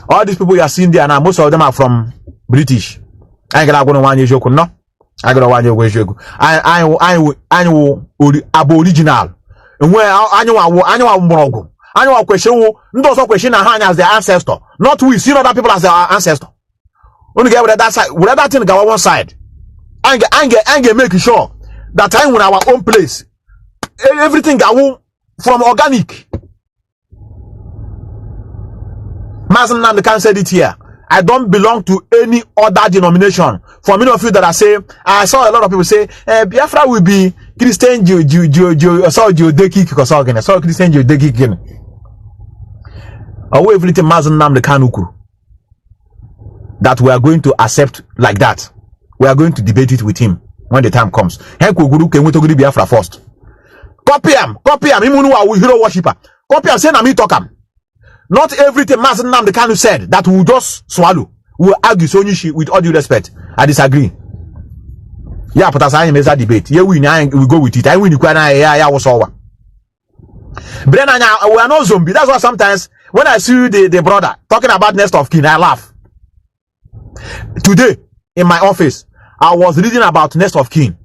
All these people you are seeing there now, most of them are from British. I ain't gonna one year joke, no. I got one year joke. I aboriginal. And where annual monogo. Annual question, those question as their ancestor. Not we see other people as their ancestor. Only get with that side, with that thing go one side. I get making sure that time in our own place, everything go from organic. Mazi Nnamdi can say it here. I don't belong to any other denomination. For many of you that I say, I saw a lot of people say, Biafra will be Christian Judaic, so Christian Judaic. Or everything Mazi Nnamdi Kanu that we are going to accept like that. We are going to debate it with him when the time comes. Henku Guru came to Biafra first. Copy him. Imunu wa hero worshipper. Copy him. Say na me talk him. Not everything Mazi Nnamdi Kanu said that we will just swallow. We will argue so with all due respect. I disagree. Yeah, but as I am a debate. Yeah, we go with it. I win yeah, was over. Brennan, we are not zombie. That's why sometimes when I see the brother talking about next of kin, I laugh. Today, in my office, I was reading about next of kin.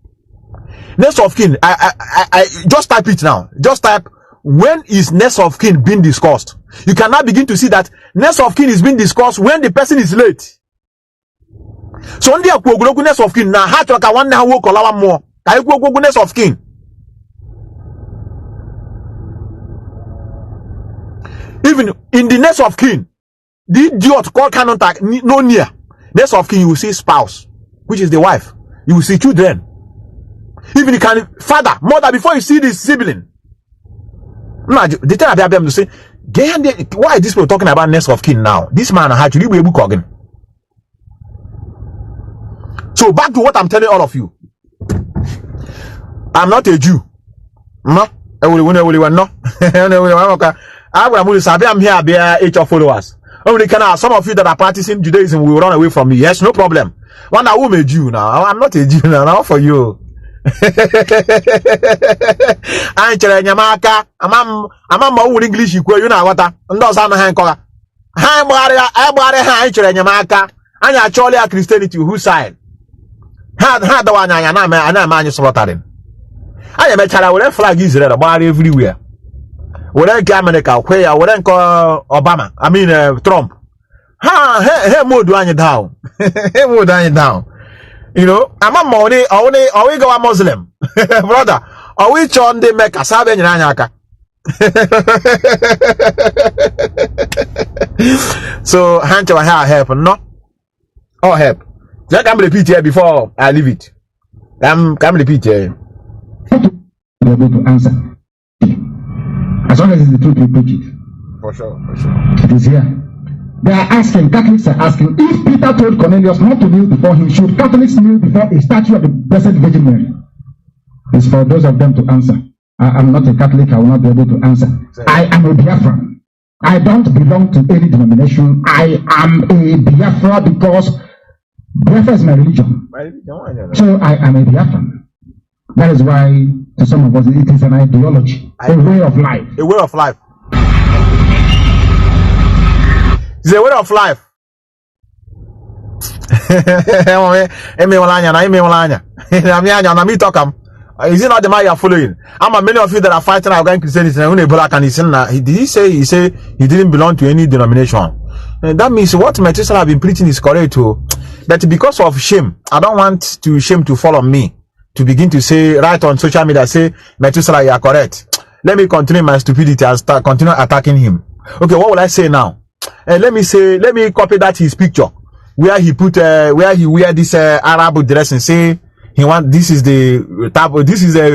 Next of kin, I just type it now. Just type, when is next of kin being discussed? You cannot begin to see that next of kin is being discussed when the person is late. So on the next of kin, now how to one now work a lot more. Next of kin. Even in the next of kin, the idiot called Kanu no near. Next of kin, you will see spouse, which is the wife. You will see children. Even you can father, mother, before you see this sibling. Now, the time I have to say, why is this people talking about next of kin now? This man actually be able to. So back to what I'm telling all of you. I'm not a Jew. No. I'm here be each followers. Only some of you that are practicing Judaism will run away from me. Yes, no problem. One I'm a Jew now. I'm not a Jew now. Not for you. I'm Nyamaka. I'm English. You know what? I'm actually a Christianity whose side? Had the one I am slaughtering. I am a child with a flag Israel about everywhere. Whatever America, where whatever call Obama, I mean Trump. Hey, more doing down. Hey, more doing down. You know, I'm a money, or we go a Muslim. Brother, or we on the Mecca, Saben Ranyaka. So, hand to her help, no? Oh, help. Just come repeat here before I leave it. Come repeat here. They're able to answer. As long as it's the truth, we preach it. For sure. It is here. They are asking, Catholics are asking, if Peter told Cornelius not to kneel before him, should Catholics kneel before a statue of the Blessed Virgin Mary? It's for those of them to answer. I'm not a Catholic, I will not be able to answer. I am a Biafran. I don't belong to any denomination. I am a Biafra because Biafra is my religion. So I am a Biafran. That is why, to some of us, it is an ideology, a way of life. A way of life. It's a way of life. Is it not the man you are following? Many of you that are fighting against Christianity, did he say he didn't belong to any denomination? And that means what Methuselah have been preaching is correct too. But because of shame, I don't want shame to fall on me to begin to say right on social media, say Methuselah, you are correct. Let me continue my stupidity and continue attacking him. Okay, what will I say now? Let me copy that his picture where he put where he wear this Arab dress and say this is the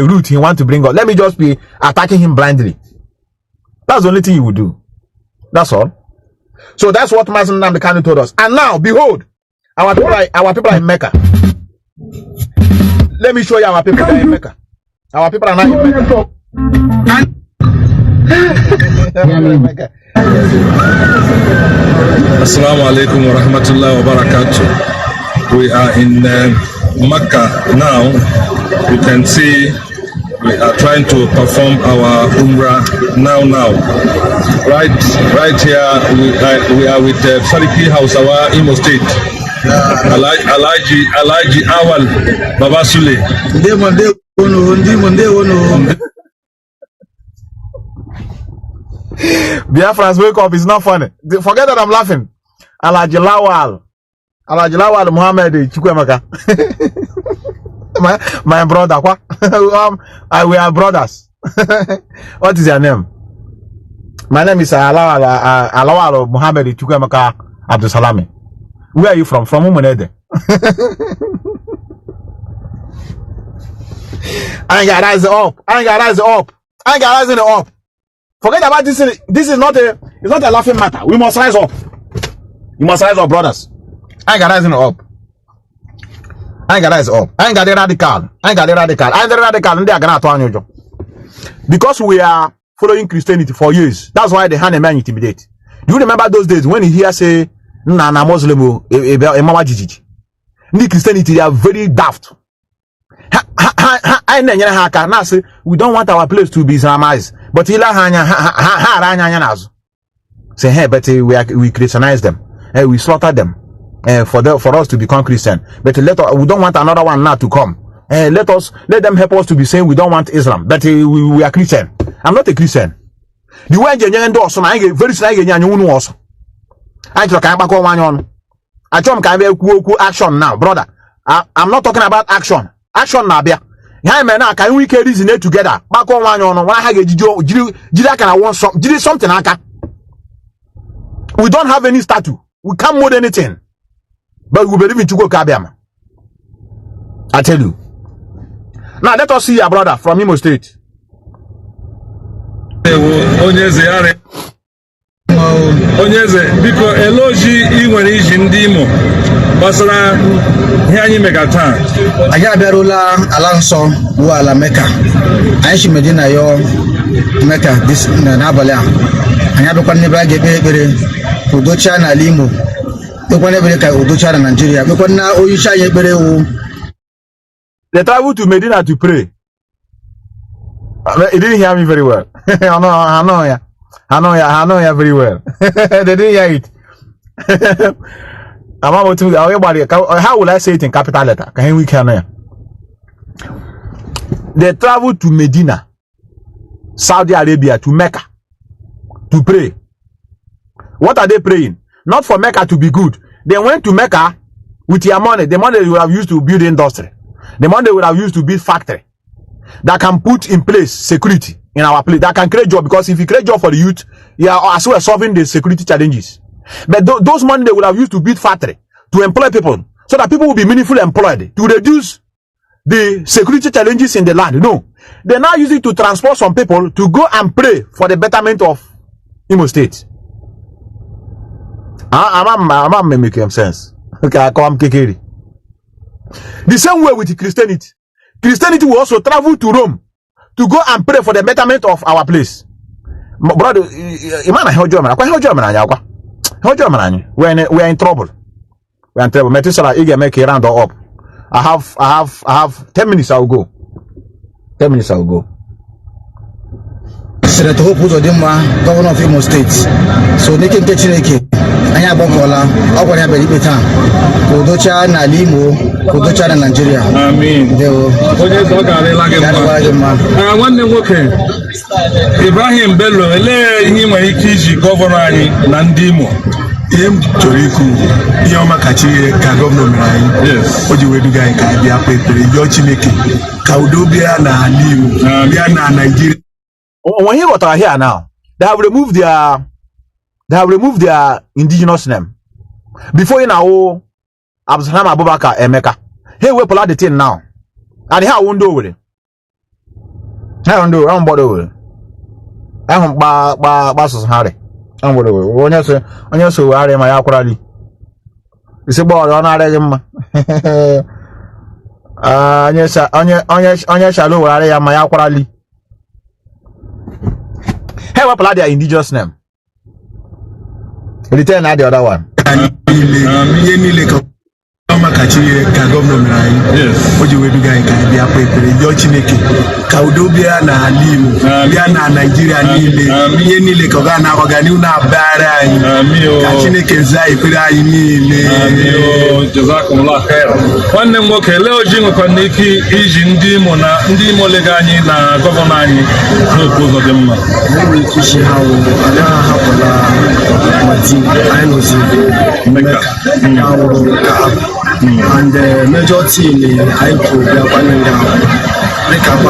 route he want to bring up. Let me just be attacking him blindly. That's the only thing he would do. That's all. So that's what Mazi Nnamdi Kanu told us. And now, behold, our people are in Mecca. Let me show you our people are in Mecca. Our people are not in Mecca. Assalamu alaikum wa rahmatullahi wa barakatuh. We are in Makkah now. You can see we are trying to perform our Umrah now. Right here we are with Fariki House, our Imo State. Alaji Awal Babasule. Biafrans, wake up, it's not funny. Forget that I'm laughing. Alaji Lawal Muhammad Chukwemeka. my brother, what? We are brothers. What is your name? My name is Alawal Muhammad Chukwemeka Abdul Salami. Where are you from? From Umunede. I ain't got rise up. Forget about this. This is not a laughing matter. We must rise up. You must rise up, brothers. I ain't got rising up. I ain't got rise up. I ain't got the radical. And they are gonna turn you. Because we are following Christianity for years. That's why they hand a man intimidate. Do you remember those days when you hear say na Muslim mama jiji? The Christianity, they are very daft. We don't want our place to be Islamized. But say, hey, but we Christianize them. Hey, we slaughter them. For us to become Christian. But we don't want another one now to come. Let them help us to be saying we don't want Islam. But we are Christian. I'm not a Christian. The way you do so I very soon also. I action now, brother. I'm not talking about action. Action now, Bia. Can we carry this in it together? Back on one on one. Something. We don't have any statue. We can't mode anything. But we believe in Chugo Kabiama. I tell you. Now let us see your brother from Imo State. Onyeze biko eloji inwere iji ndị Imo gbasara ihe anyị mega taa. Anyị abịarụla ala nsọ bụ ala Mecca. Anyị si Medina yo Mecca n'abalị a. Anyị abịakwa n'ebe a ga-ekpe ekpere udocha n'ala Imo. Ekwe n'ebere ka udocha na Nigeria. Ekwe na oyicha anyị ekpere wu. They travel to Medina to pray. He didn't hear me very well. I know ya very well. They didn't hear it. How will I say it in capital letter? They travel to Medina, Saudi Arabia, to Mecca, to pray. What are they praying? Not for Mecca to be good. They went to Mecca with their money, the money they would have used to build industry, the money they would have used to build factory, that can put in place security in our place, that can create job, because if you create job for the youth, you are as well solving the security challenges. But those money they would have used to build factory, to employ people, so that people will be meaningfully employed, to reduce the security challenges in the land. No, they now use it to transport some people to go and pray for the betterment of Imo State. I'm making sense. Okay, I come Kekeri. The same way with Christianity. Christianity will also travel to Rome to go and pray for the betterment of our place. Brother, we're in trouble. We're in trouble. Methuselah, you make a round up. I have 10 minutes. I'll go. 10 minutes. I'll go. Senator Hope Uzodimma, Governor of Imo State. So they can get Chineke. Anya Bokola, Okwa Belibeta, Kodocha na Limo, Kodocha na Nigeria. Amen. One nwoke Ibrahim Bello, ele ihe nwere ike iji gọvanọ anyị na ndị Imo. Ihe m chọrọ ikwu ihe ọma kachi ka gọvanọ mere anyị. O ji weduga anyị ka bịa kpekpere yọọ Chineke ka udo bịa na ala Igbo bịa na Nigeria. When you got here now, they have removed their indigenous name. Before you know, Absalom Abubakar Emeka. Hey, we pull out the thing now. And how won't do with it? I don't bother with it. I don't Bassus Harry. I don't bother with it. When you say, I am my Akurali. You say, boy, on our regime. On your shallow, I am my Akurali. Hey, I apply their indigenous name. Return the other one. Yes. Oji we duga ka bia pepere yo Chineke ka udo bia na alimu bia na Nigeria niile ihe niile ka ga na organiu na bara anyị ka Chineke za ipere anyị niile jazakumullah khair nwanne m nwoke leo ji nwekwa n'ike iji ndị Imo na ndị Imo lega anyị na gọvanọ anyị n'otu ụzọ dị mma kishi hawo ala hapụla Mazi Methuselah and the major thing I could make up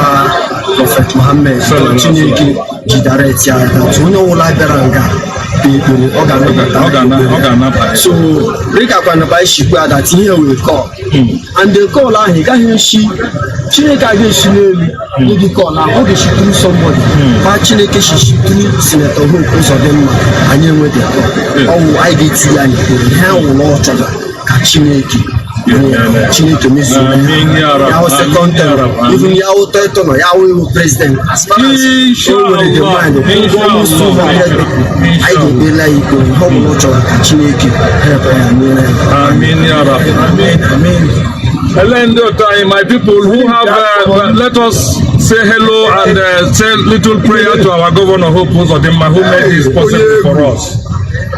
Prophet Muhammad Chineke Jidaret ya that we know like Daranga so Rika Kwana by Shigwa that here will call and the call he got him she Chineke against the call how they should do somebody but Chineke she do Senator who goes on them and you with the oh I did see and how will Chineke Chineke Mezulah Yahweh second term even Yahweh third term Yahweh president as far as everybody the mind of almost 200 people I go be like how much of Chineke help Amen ya Rabbi Amen my people who have let us say hello and say little prayer to our governor who made this possible for us.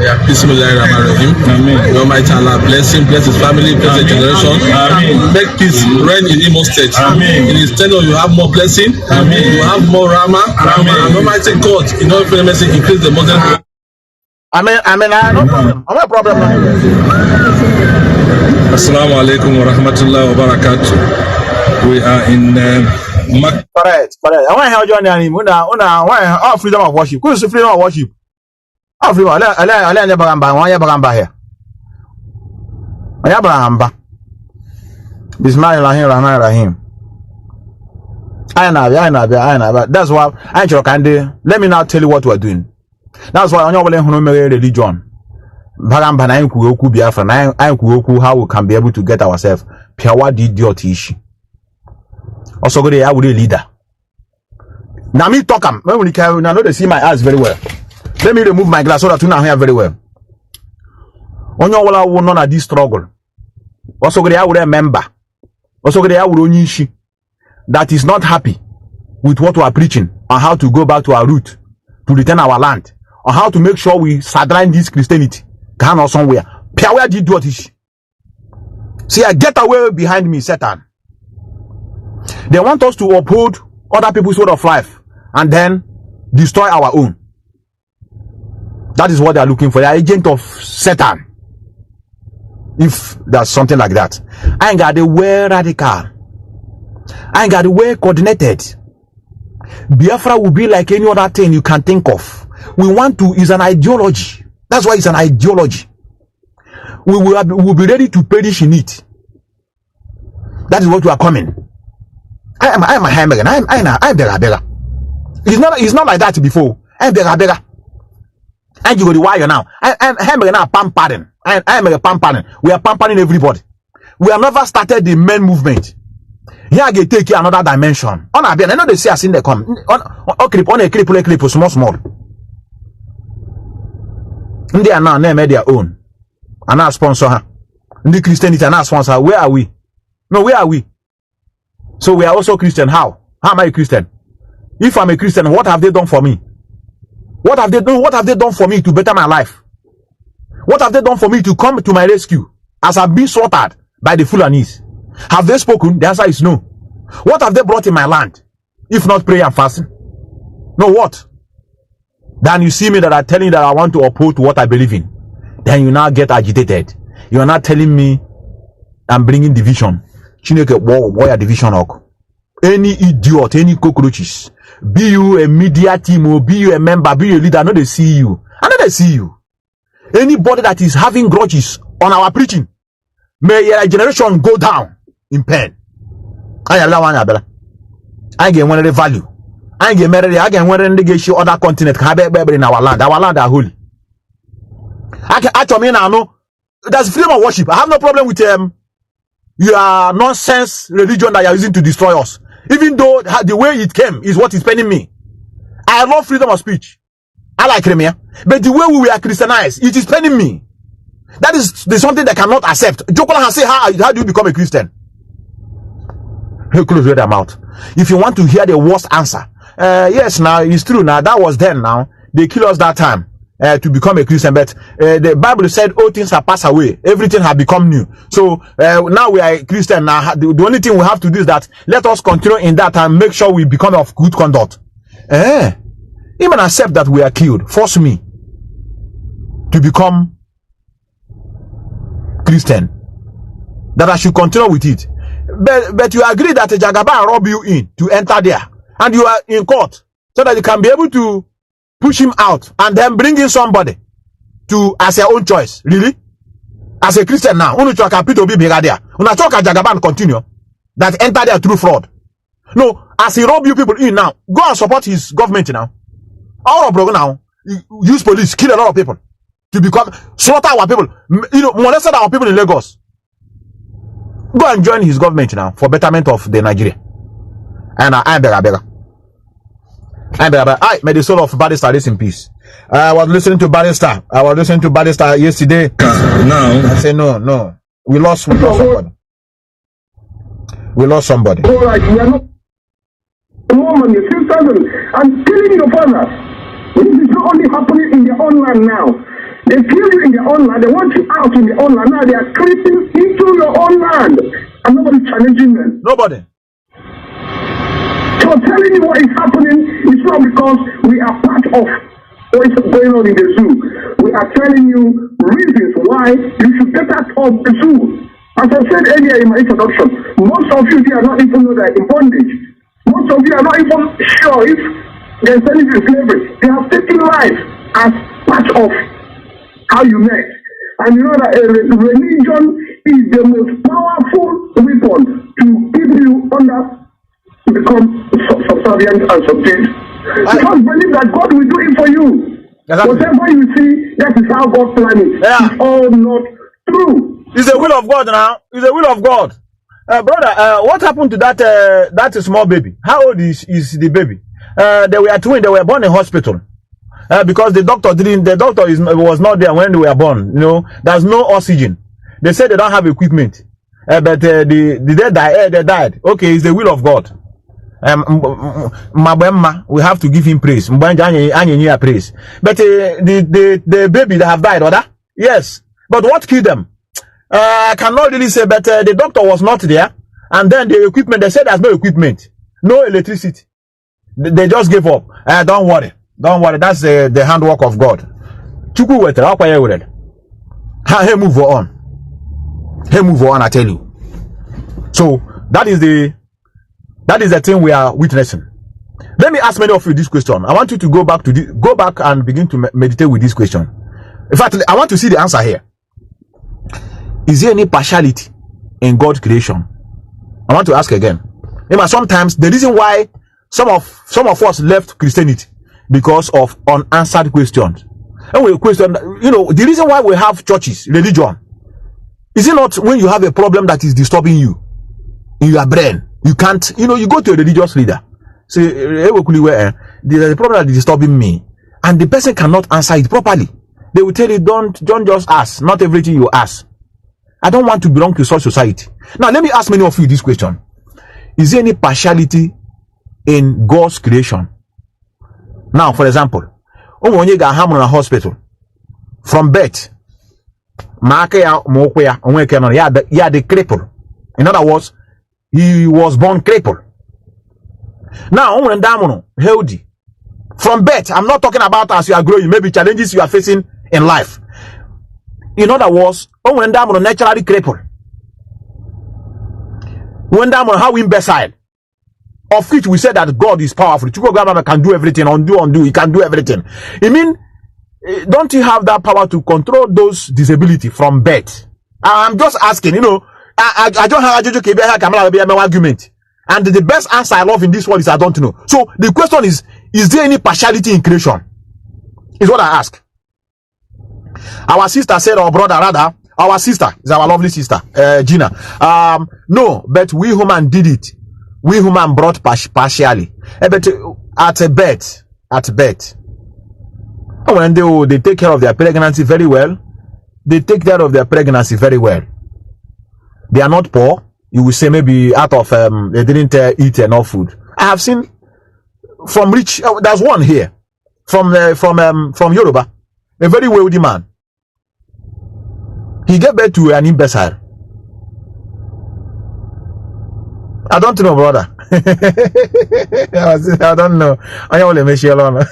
Yeah, Bismillahirrahmanirrahim. Amen. May Almighty Allah bless him, bless his family, bless his generation. Amen. Make peace reign in Imo State. Amen. In his tenure, you have more blessing. Amen. You have more Rama. Amen. And Almighty God, in all fairness, increase the Muslim. Amen. No problem. No problem. Assalamu alaikum wa rahmatullahi wa barakatuh. We are in Correct. I want to help you on the freedom of worship. Who is the freedom of worship? Everyone, I never here. Bismillahirrahmanirrahim. I know. That's why I can do. Let me now tell you what we're doing. That's why I know religion. Bagamba na ku Biafra na ku how we can be able to get ourselves. Piawa di idiot ishi. Also go there, I would be a leader. Now me talk am. When we can now they see my eyes very well. Let me remove my glass so that you now hear very well. Onyo wala will not at this struggle. Also go there, I would remember. Also go there, I would only ishi that is not happy with what we are preaching on how to go back to our root, to return our land, on how to make sure we sideline this Christianity. Can or somewhere. Piawa did what is. See, I get away behind me, Satan. They want us to uphold other people's way of life and then destroy our own. That is what they are looking for. They are agent of Satan. If there's something like that. I ain't got the way radical. I ain't got the way coordinated. Biafra will be like any other thing you can think of. We want to, is an ideology. That's why it's an ideology. We will be ready to perish in it. That is what we are coming. I am a hamburger. I'm bigger. It's not like that before. I'm bigger. And you go the wire now. I'm hamburger now pampering. I'm a pampering. We are pampering everybody. We have never started the men movement. Here I get take you another dimension. I know they see us in the come. On a clip, small. They are now made their own. And now sponsor her. The Christianity and now sponsor. Where are we? No, where are we? So we are also Christian. How? How am I a Christian? If I'm a Christian, what have they done for me? What have they done? What have they done for me to better my life? What have they done for me to come to my rescue as I've been slaughtered by the Fulanis? Have they spoken? The answer is no. What have they brought in my land? If not prayer and fasting? No, what? Then you see me that I'm telling you that I want to uphold what I believe in. Then you now get agitated. You are not telling me I'm bringing division. Chineke boy division ok. Any idiot, any cockroaches, be you a media team or be you a member, be you a leader, I know they see you. I know they see you. Anybody that is having grudges on our preaching, may your generation go down in pain. I get one of the value. I get married. I get one of the other continent. In our land are holy. I can actually know there's freedom of worship. I have no problem with your nonsense religion that you are using to destroy us. Even though the way it came is what is paining me. I love freedom of speech. I like Crimea. But the way we are Christianized, it is paining me. That is something that I cannot accept. Jokola has said, how do you become a Christian? He close their mouth. If you want to hear the worst answer, yes, now it's true. Now that was then. Now they kill us that time to become a Christian. But the Bible said all things have passed away. Everything has become new. So now we are a Christian. Now the only thing we have to do is that let us continue in that and make sure we become of good conduct. Even accept that we are killed. Force me to become Christian. That I should continue with it. But you agree that a Jagaban rob you in to enter there, and you are in court so that you can be able to push him out and then bring in somebody to as your own choice. Really? As a Christian now, unu choka pito be bigger there. Una choka Jagaban continue that enter there through fraud. No, as he rob you people in now, go and support his government now. All of Brogo now, use police, kill a lot of people to become slaughter our people. You know, molested our people in Lagos. Go and join his government now for betterment of the Nigeria. And I beg. May the soul of Barrister rest in peace. I was listening to Barrister. Yesterday. Now I say no. We lost somebody. So like we are not woman, your sisters, and killing your father. This is not only happening in their own land now. They kill you in their own land. They want you out in their own land. Now they are creeping into your own land. And nobody's challenging them. Nobody. So telling you what is happening is not because we are part of what is going on in the zoo. We are telling you reasons why you should get out of the zoo. As I said earlier in my introduction, most of you here are not even know that in bondage. Most of you are not even sure if they're selling you slavery. They have taken life as part of how you met. And you know that religion is the most powerful weapon to keep you under, to become subservient and subdued. Just believe that God will do it for you. Whatever you see, that is how God planned it. It's all not true. It's the will of God now. It's the will of God. Brother, what happened to that small baby? How old is the baby? They were twins. They were born in hospital. Because the doctor was not there when they were born. You know, there's no oxygen. They said they don't have equipment. But they died. They died. Okay, it's the will of God. We have to give him praise. Praise. But the baby that have died, order? Yes. But what killed them? I cannot really say, but the doctor was not there. And then the equipment, they said there's no equipment. No electricity. They just gave up. Don't worry. Don't worry. That's the handwork of God. Hey, move on, I tell you. So, that is the thing we are witnessing. Let me ask many of you this question. I want you to go back and begin to meditate with this question. In fact, I want to see the answer here. Is there any partiality in God's creation? I want to ask again. Sometimes the reason why some of us left Christianity because of unanswered questions. And we question, the reason why we have churches, religion, is it not when you have a problem that is disturbing you in your brain? You can't, you go to a religious leader, say, there's a problem that is disturbing me, and the person cannot answer it properly. They will tell you, don't just ask, not everything you ask. I don't want to belong to such society. Now, let me ask many of you this question. Is there any partiality in God's creation? Now, for example, when you got hammered in a hospital, from birth, the cripple. In other words, he was born crippled. Now, healthy. From birth, I'm not talking about as you are growing, maybe challenges you are facing in life. In other words, when naturally crippled. When how imbecile. Of which we said that God is powerful. Chukwuemeka can do everything, undo. He can do everything. Don't you have that power to control those disability from birth? I'm just asking, I don't have argument. And the best answer I love in this world is I don't know. So the question is there any partiality in creation? Is what I ask. Our sister said, or brother rather, our sister is our lovely sister, Gina. No, but we human did it. We human brought partially. But at birth, when they take care of their pregnancy very well. They take care of their pregnancy very well. They are not poor. You will say maybe out of they didn't eat enough food. I have seen from rich. There's one here from Yoruba, a very wealthy man. He gave birth to an imbecile. I don't know, brother. I don't know. I only make sure alone.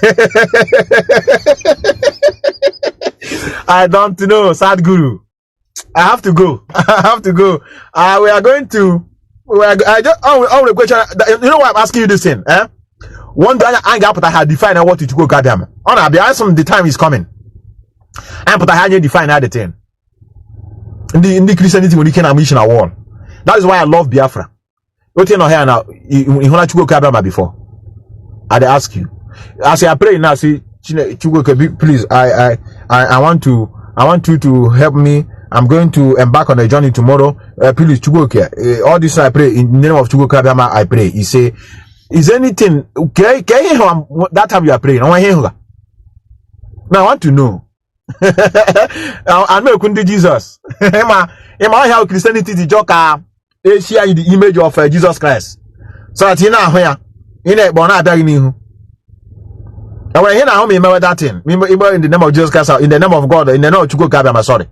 I don't know, sad guru. I have to go. I have to go. We are going to. I just. Oh, question. You know why I'm asking you this thing? One day I got I had defined what it go goddamn. On I be asking the time is coming. I put I had define the thing. In the Christianity when you can mission a wall. That is why I love Biafra. What you know here now? You want to go Kabama before? I ask you. As I pray now, see, please. I want you to help me. I'm going to embark on a journey tomorrow. Please, Chugoke. All this I pray in the name of Chugo Kabama. I pray. He say, is anything? Can you hear that time you are praying? Now I want to know. I know couldn't Jesus. Emma, how Christianity the joker. Share the image of Jesus Christ. So that you know where in a bona dying you. And when you know how me remember that thing, remember in the name of Jesus Christ, in the name of God, in the name of Chugo Kabama, sorry.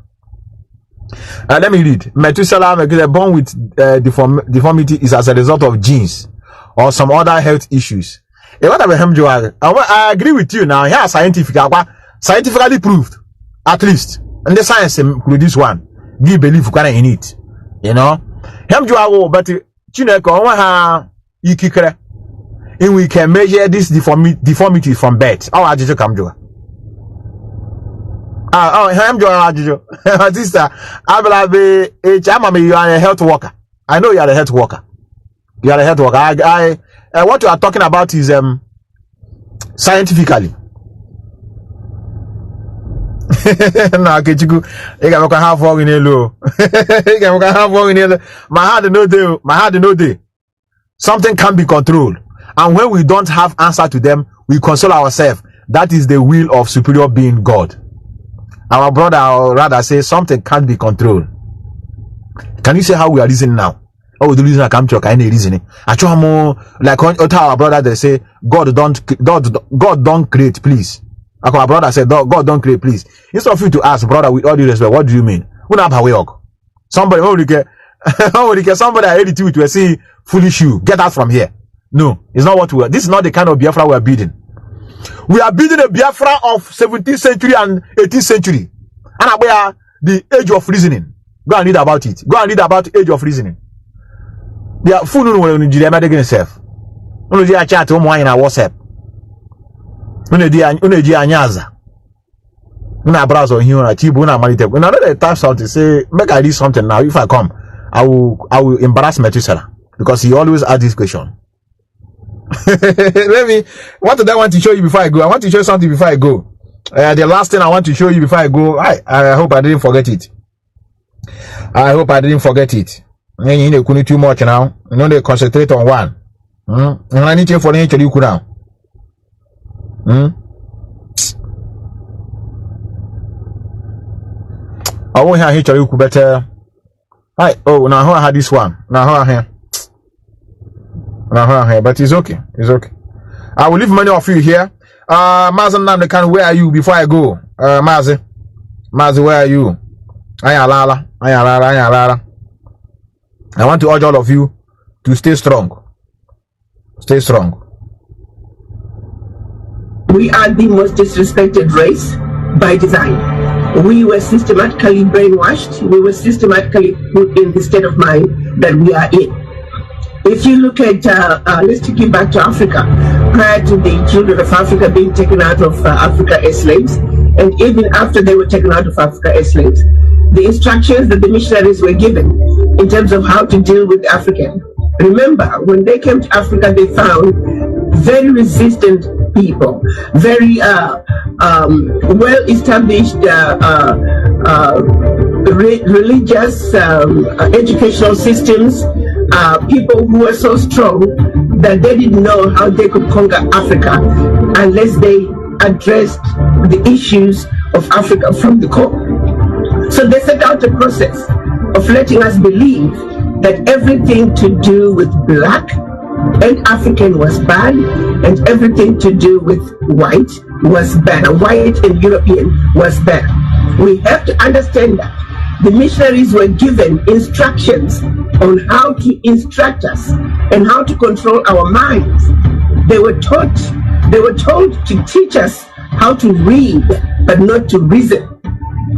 Let me read. Methuselah, born with deformity is as a result of genes or some other health issues. I agree with you now. Here, scientifically proved, at least, and the science produce one. Give belief in it, you know. But and we can measure this deformity from birth. Oh, I just come to. Sister, you are a health worker. I know you are a health worker. You are a health worker. What you are talking about is scientifically. No, Kechiku, you can have one in low. You can have one in yellow. My heart no day. Something can be controlled, and when we don't have answer to them, we console ourselves. That is the will of superior being God. Our brother, or rather, say something can't be controlled. Can you say how we are reasoning now? Oh, the reason I come to any reasoning. Actually, more like our brother they say God don't create, please. Like our brother said, God don't create, please. Instead of you to ask, brother, with all due respect, what do you mean? Somebody, somebody I edit you to say foolish you. Get out from here. No, it's not what we are. This is not the kind of Biafra we are building. We are building a Biafra of 17th century and 18th century. And we are the age of reasoning. Go and read about it. Go and read about the age of reasoning. They are full of Nigeria themselves. Uno dia chat on WhatsApp. Uno dia anyaza. Una browser here on Tibu una malite. When another type something say make I read something now. If I come, I will embarrass Methuselah because he always asks this question. Let me. What did I want to show you before I go? I want to show you something before I go. The last thing I want to show you before I go. I hope I didn't forget it. I hope I didn't forget it. You know, couldn't too much now. You know, they concentrate on one. I need you for the you now. I won't have you better. Hi. Oh, now I had this one. Now I have. But it's okay. It's okay. I will leave many of you here. Mazi Nnamdi, where are you before I go? Mazi, where are you? Ayalala. I want to urge all of you to stay strong. Stay strong. We are the most disrespected race by design. We were systematically brainwashed. We were systematically put in the state of mind that we are in. If you look at, let's take you back to Africa, prior to the children of Africa being taken out of Africa as slaves, and even after they were taken out of Africa as slaves, the instructions that the missionaries were given in terms of how to deal with African. Remember, when they came to Africa, they found very resistant people, very well-established religious, educational systems, people who were so strong that they didn't know how they could conquer Africa unless they addressed the issues of Africa from the core. So they set out a process of letting us believe that everything to do with black and African was bad, and everything to do with white was bad. White and European was bad. We have to understand that the missionaries were given instructions on how to instruct us and how to control our minds. They were told to teach us how to read, but not to reason.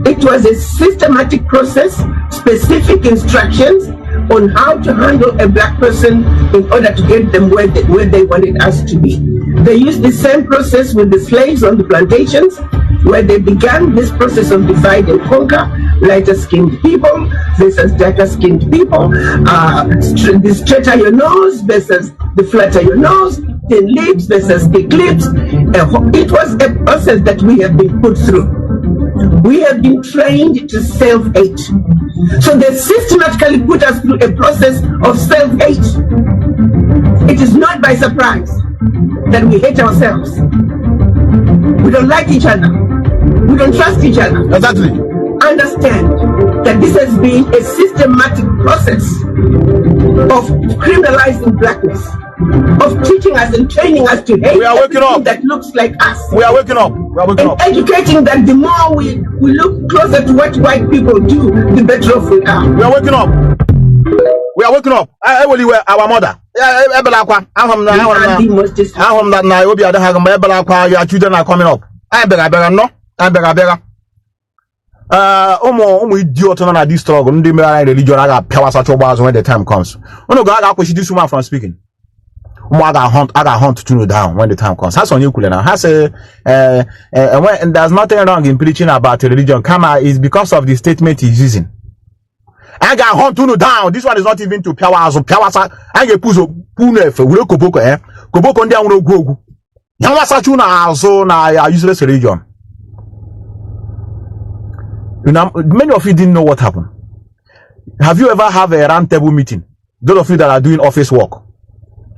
It was a systematic process, specific instructions on how to handle a black person in order to get them where they wanted us to be. They used the same process with the slaves on the plantations, where they began this process of divide and conquer, lighter-skinned people versus darker-skinned people, the straighter your nose versus the flatter your nose, thin lips versus thick lips. It was a process that we have been put through. We have been trained to self-hate. So they systematically put us through a process of self-hate. It is not by surprise that we hate ourselves. We don't like each other. We don't trust each other. Exactly. Understand that this has been a systematic process of criminalizing blackness, of teaching us and training us to hate everything that looks like us. We are waking up. We are waking up. Educating that the more we look closer to what white people do, the better off we are. We are waking up. We are waking up. I will our mother. Your children are coming up. I beg. Idiot on this struggle. Religion I got when the time comes. God push this woman from speaking. I got hunt to know down when the time comes. That's on you now. Has and there's nothing wrong in preaching about religion. Kama is because of the statement he's using. I got hunt to know down. This one is not even to Piawasa. I get puzo pune for Koboko Koboko ndia uno gogu. Yawasa chuna also na useless religion. Many of you didn't know what happened. Have you ever have a round table meeting? Those of you that are doing office work,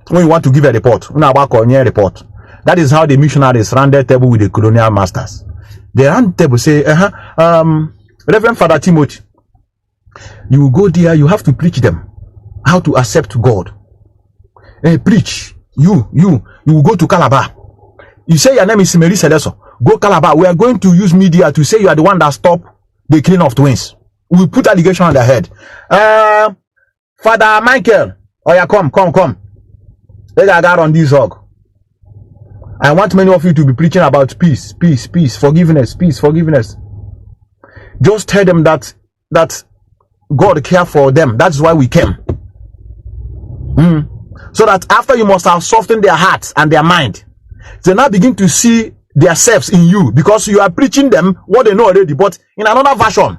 when you want to give a report, report. That is how the missionaries ran their table with the colonial masters. The round table say, Reverend Father Timothy, you will go there, you have to preach them how to accept God. Preach. You will go to Calabar. You say your name is Mary Seleso. Go Calabar. We are going to use media to say you are the one that stopped the killing of twins. We put allegation on their head. Father Michael, oh yeah, come. Let us get on this hog. I want many of you to be preaching about peace, forgiveness. Just tell them that God cares for them. That's why we came. So that after you must have softened their hearts and their mind, they now begin to see themselves in you, because you are preaching them what they know already, but in another version.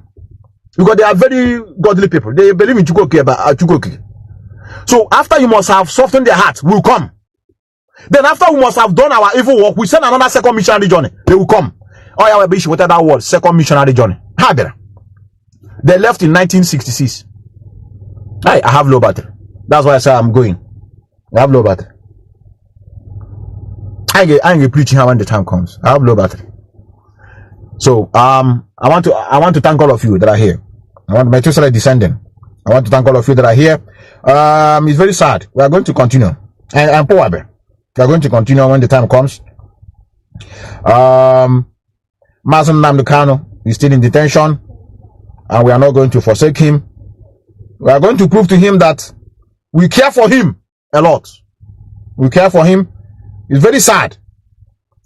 Because they are very godly people. They believe in Chukoki. So after you must have softened their hearts, we'll come. Then after we must have done our evil work, we send another second missionary journey. They will come. Oh yeah, we what that word, second missionary journey. They left in 1966. I have low battery. That's why I say I'm going. I have low battery. I ain't preaching when the time comes. I have low battery. So I want to thank all of you that are here. I want Methuselah descending. I want to thank all of you that are here. It's very sad. We are going to continue. And Poabe. We are going to continue when the time comes. Mazi Methuselah Kanu is still in detention, and we are not going to forsake him. We are going to prove to him that we care for him a lot. We care for him. It's very sad.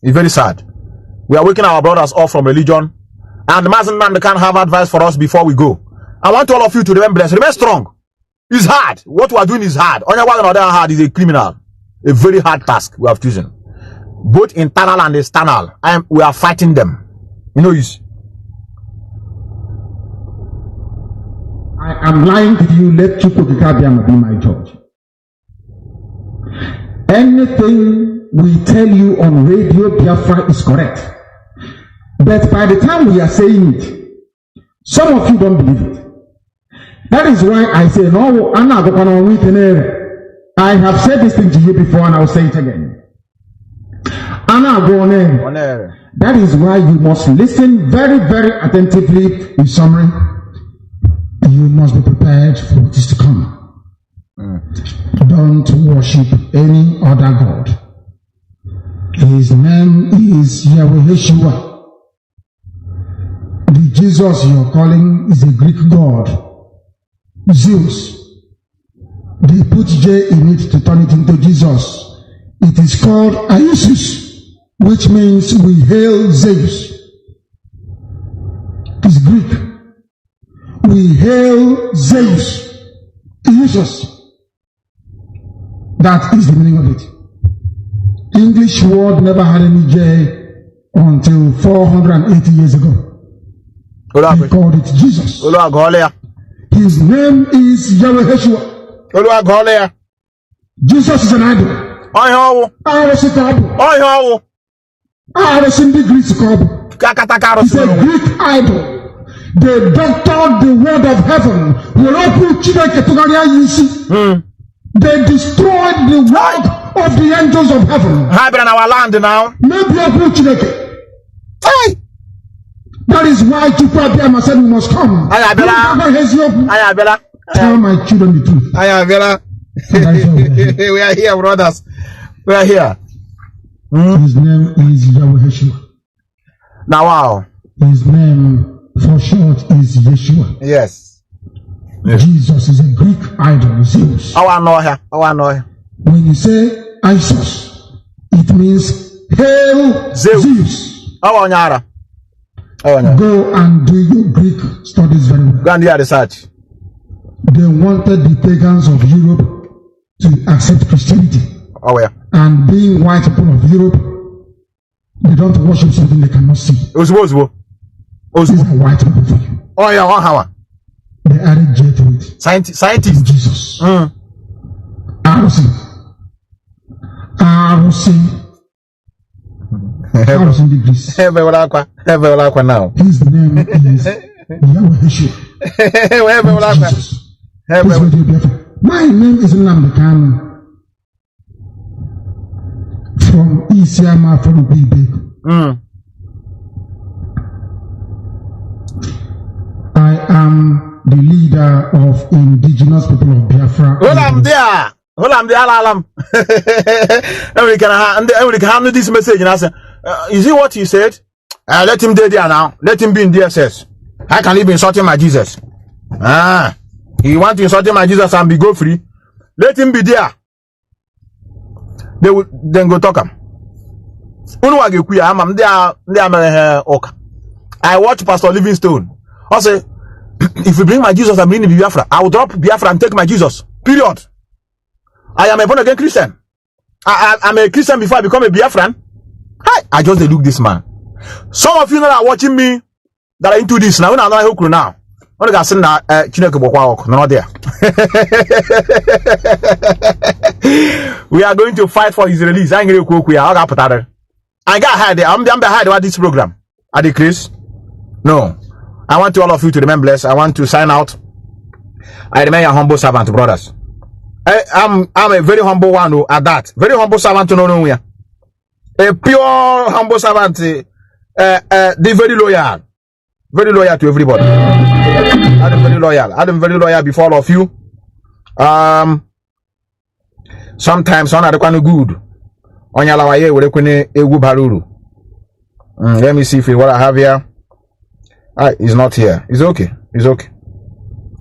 It's very sad. We are waking our brothers off from religion, and Mazi Methuselah can have advice for us before we go. I want all of you to remember this. Remain strong. It's hard. What we are doing is hard. On one another hard is a criminal. A very hard task we have chosen. Both internal and external. We are fighting them. You know, I am lying to you. Let Chukwukikabiama be my judge. Anything we tell you on Radio Biafra is correct. But by the time we are saying it, some of you don't believe it. That is why I say, no, I have said this thing to you before, and I'll say it again. Anna go on air. That is why you must listen very, very attentively. In summary, you must be prepared for what is to come. Don't worship any other God. His name is Yahweh Yeshua. The Jesus you're calling is a Greek god, Zeus. They put J in it to turn it into Jesus. It is called Isis, which means we hail Zeus. It's Greek. We hail Zeus. Isis. That is the meaning of it. English word never had any J until 480 years ago. They called it Jesus. His name is Yahweh Yeshua. Jesus is an idol. It's a Greek idol. They doctored the word of heaven. They destroyed the word of the angels of heaven. Our land now. That is why Chukwuabiama said we must come. Tell my children the truth. We are here, brothers. We are here. His name is Yahweh Yeshua. Now, wow. His name for short is Yeshua. Yes. Jesus is a Greek idol, Zeus. I know here. When you say Isis, it means hail Zeus. Go and do your Greek studies very well. Go and do your research. They wanted the pagans of Europe to accept Christianity. Oh, yeah. And being white people of Europe, they don't worship something they cannot see. These are white people for you. Oh, yeah, they added J to it. Scientists. Jesus. Arusi degrees. Now. His name is Yahweh Yeshua. Jesus. My name is Nnamdi Kanu. From Isiama from Bibe. I am the leader of indigenous people of Biafra. Hold on there. Alam. We can handle this message and I say, is it what you said? Let him there now. Let him be in DSS. How can he be insulting my Jesus? He want to insult my Jesus and be go free. Let him be there. They will then go talk him. I watch Pastor Livingstone. I say, if you bring my Jesus and bring the Biafra, I will drop Biafra and take my Jesus. Period. I am a born again Christian. I'm a Christian before I become a Biafran. I just look this man. Some of you that are watching me that are into this now. We're not now. What got seen that not there. We are going to fight for his release. I got hide. I'm behind about this program. Are they Chris? No. I want all of you to remain blessed. I want to sign out. I remain a humble servant, brothers. I'm a very humble one at that. Very humble servant to know where. A pure humble servant. They very loyal. Very loyal to everybody. I'm very loyal. I'm very loyal before all of you. Sometimes on the kind of good. On your lawaye we rekune egu baruru. Let me see if what I have here. It's not here. It's okay. It's okay.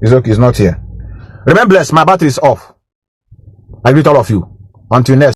It's okay. It's not here. Remember, blessed. My battery is off. I greet all of you. Until next.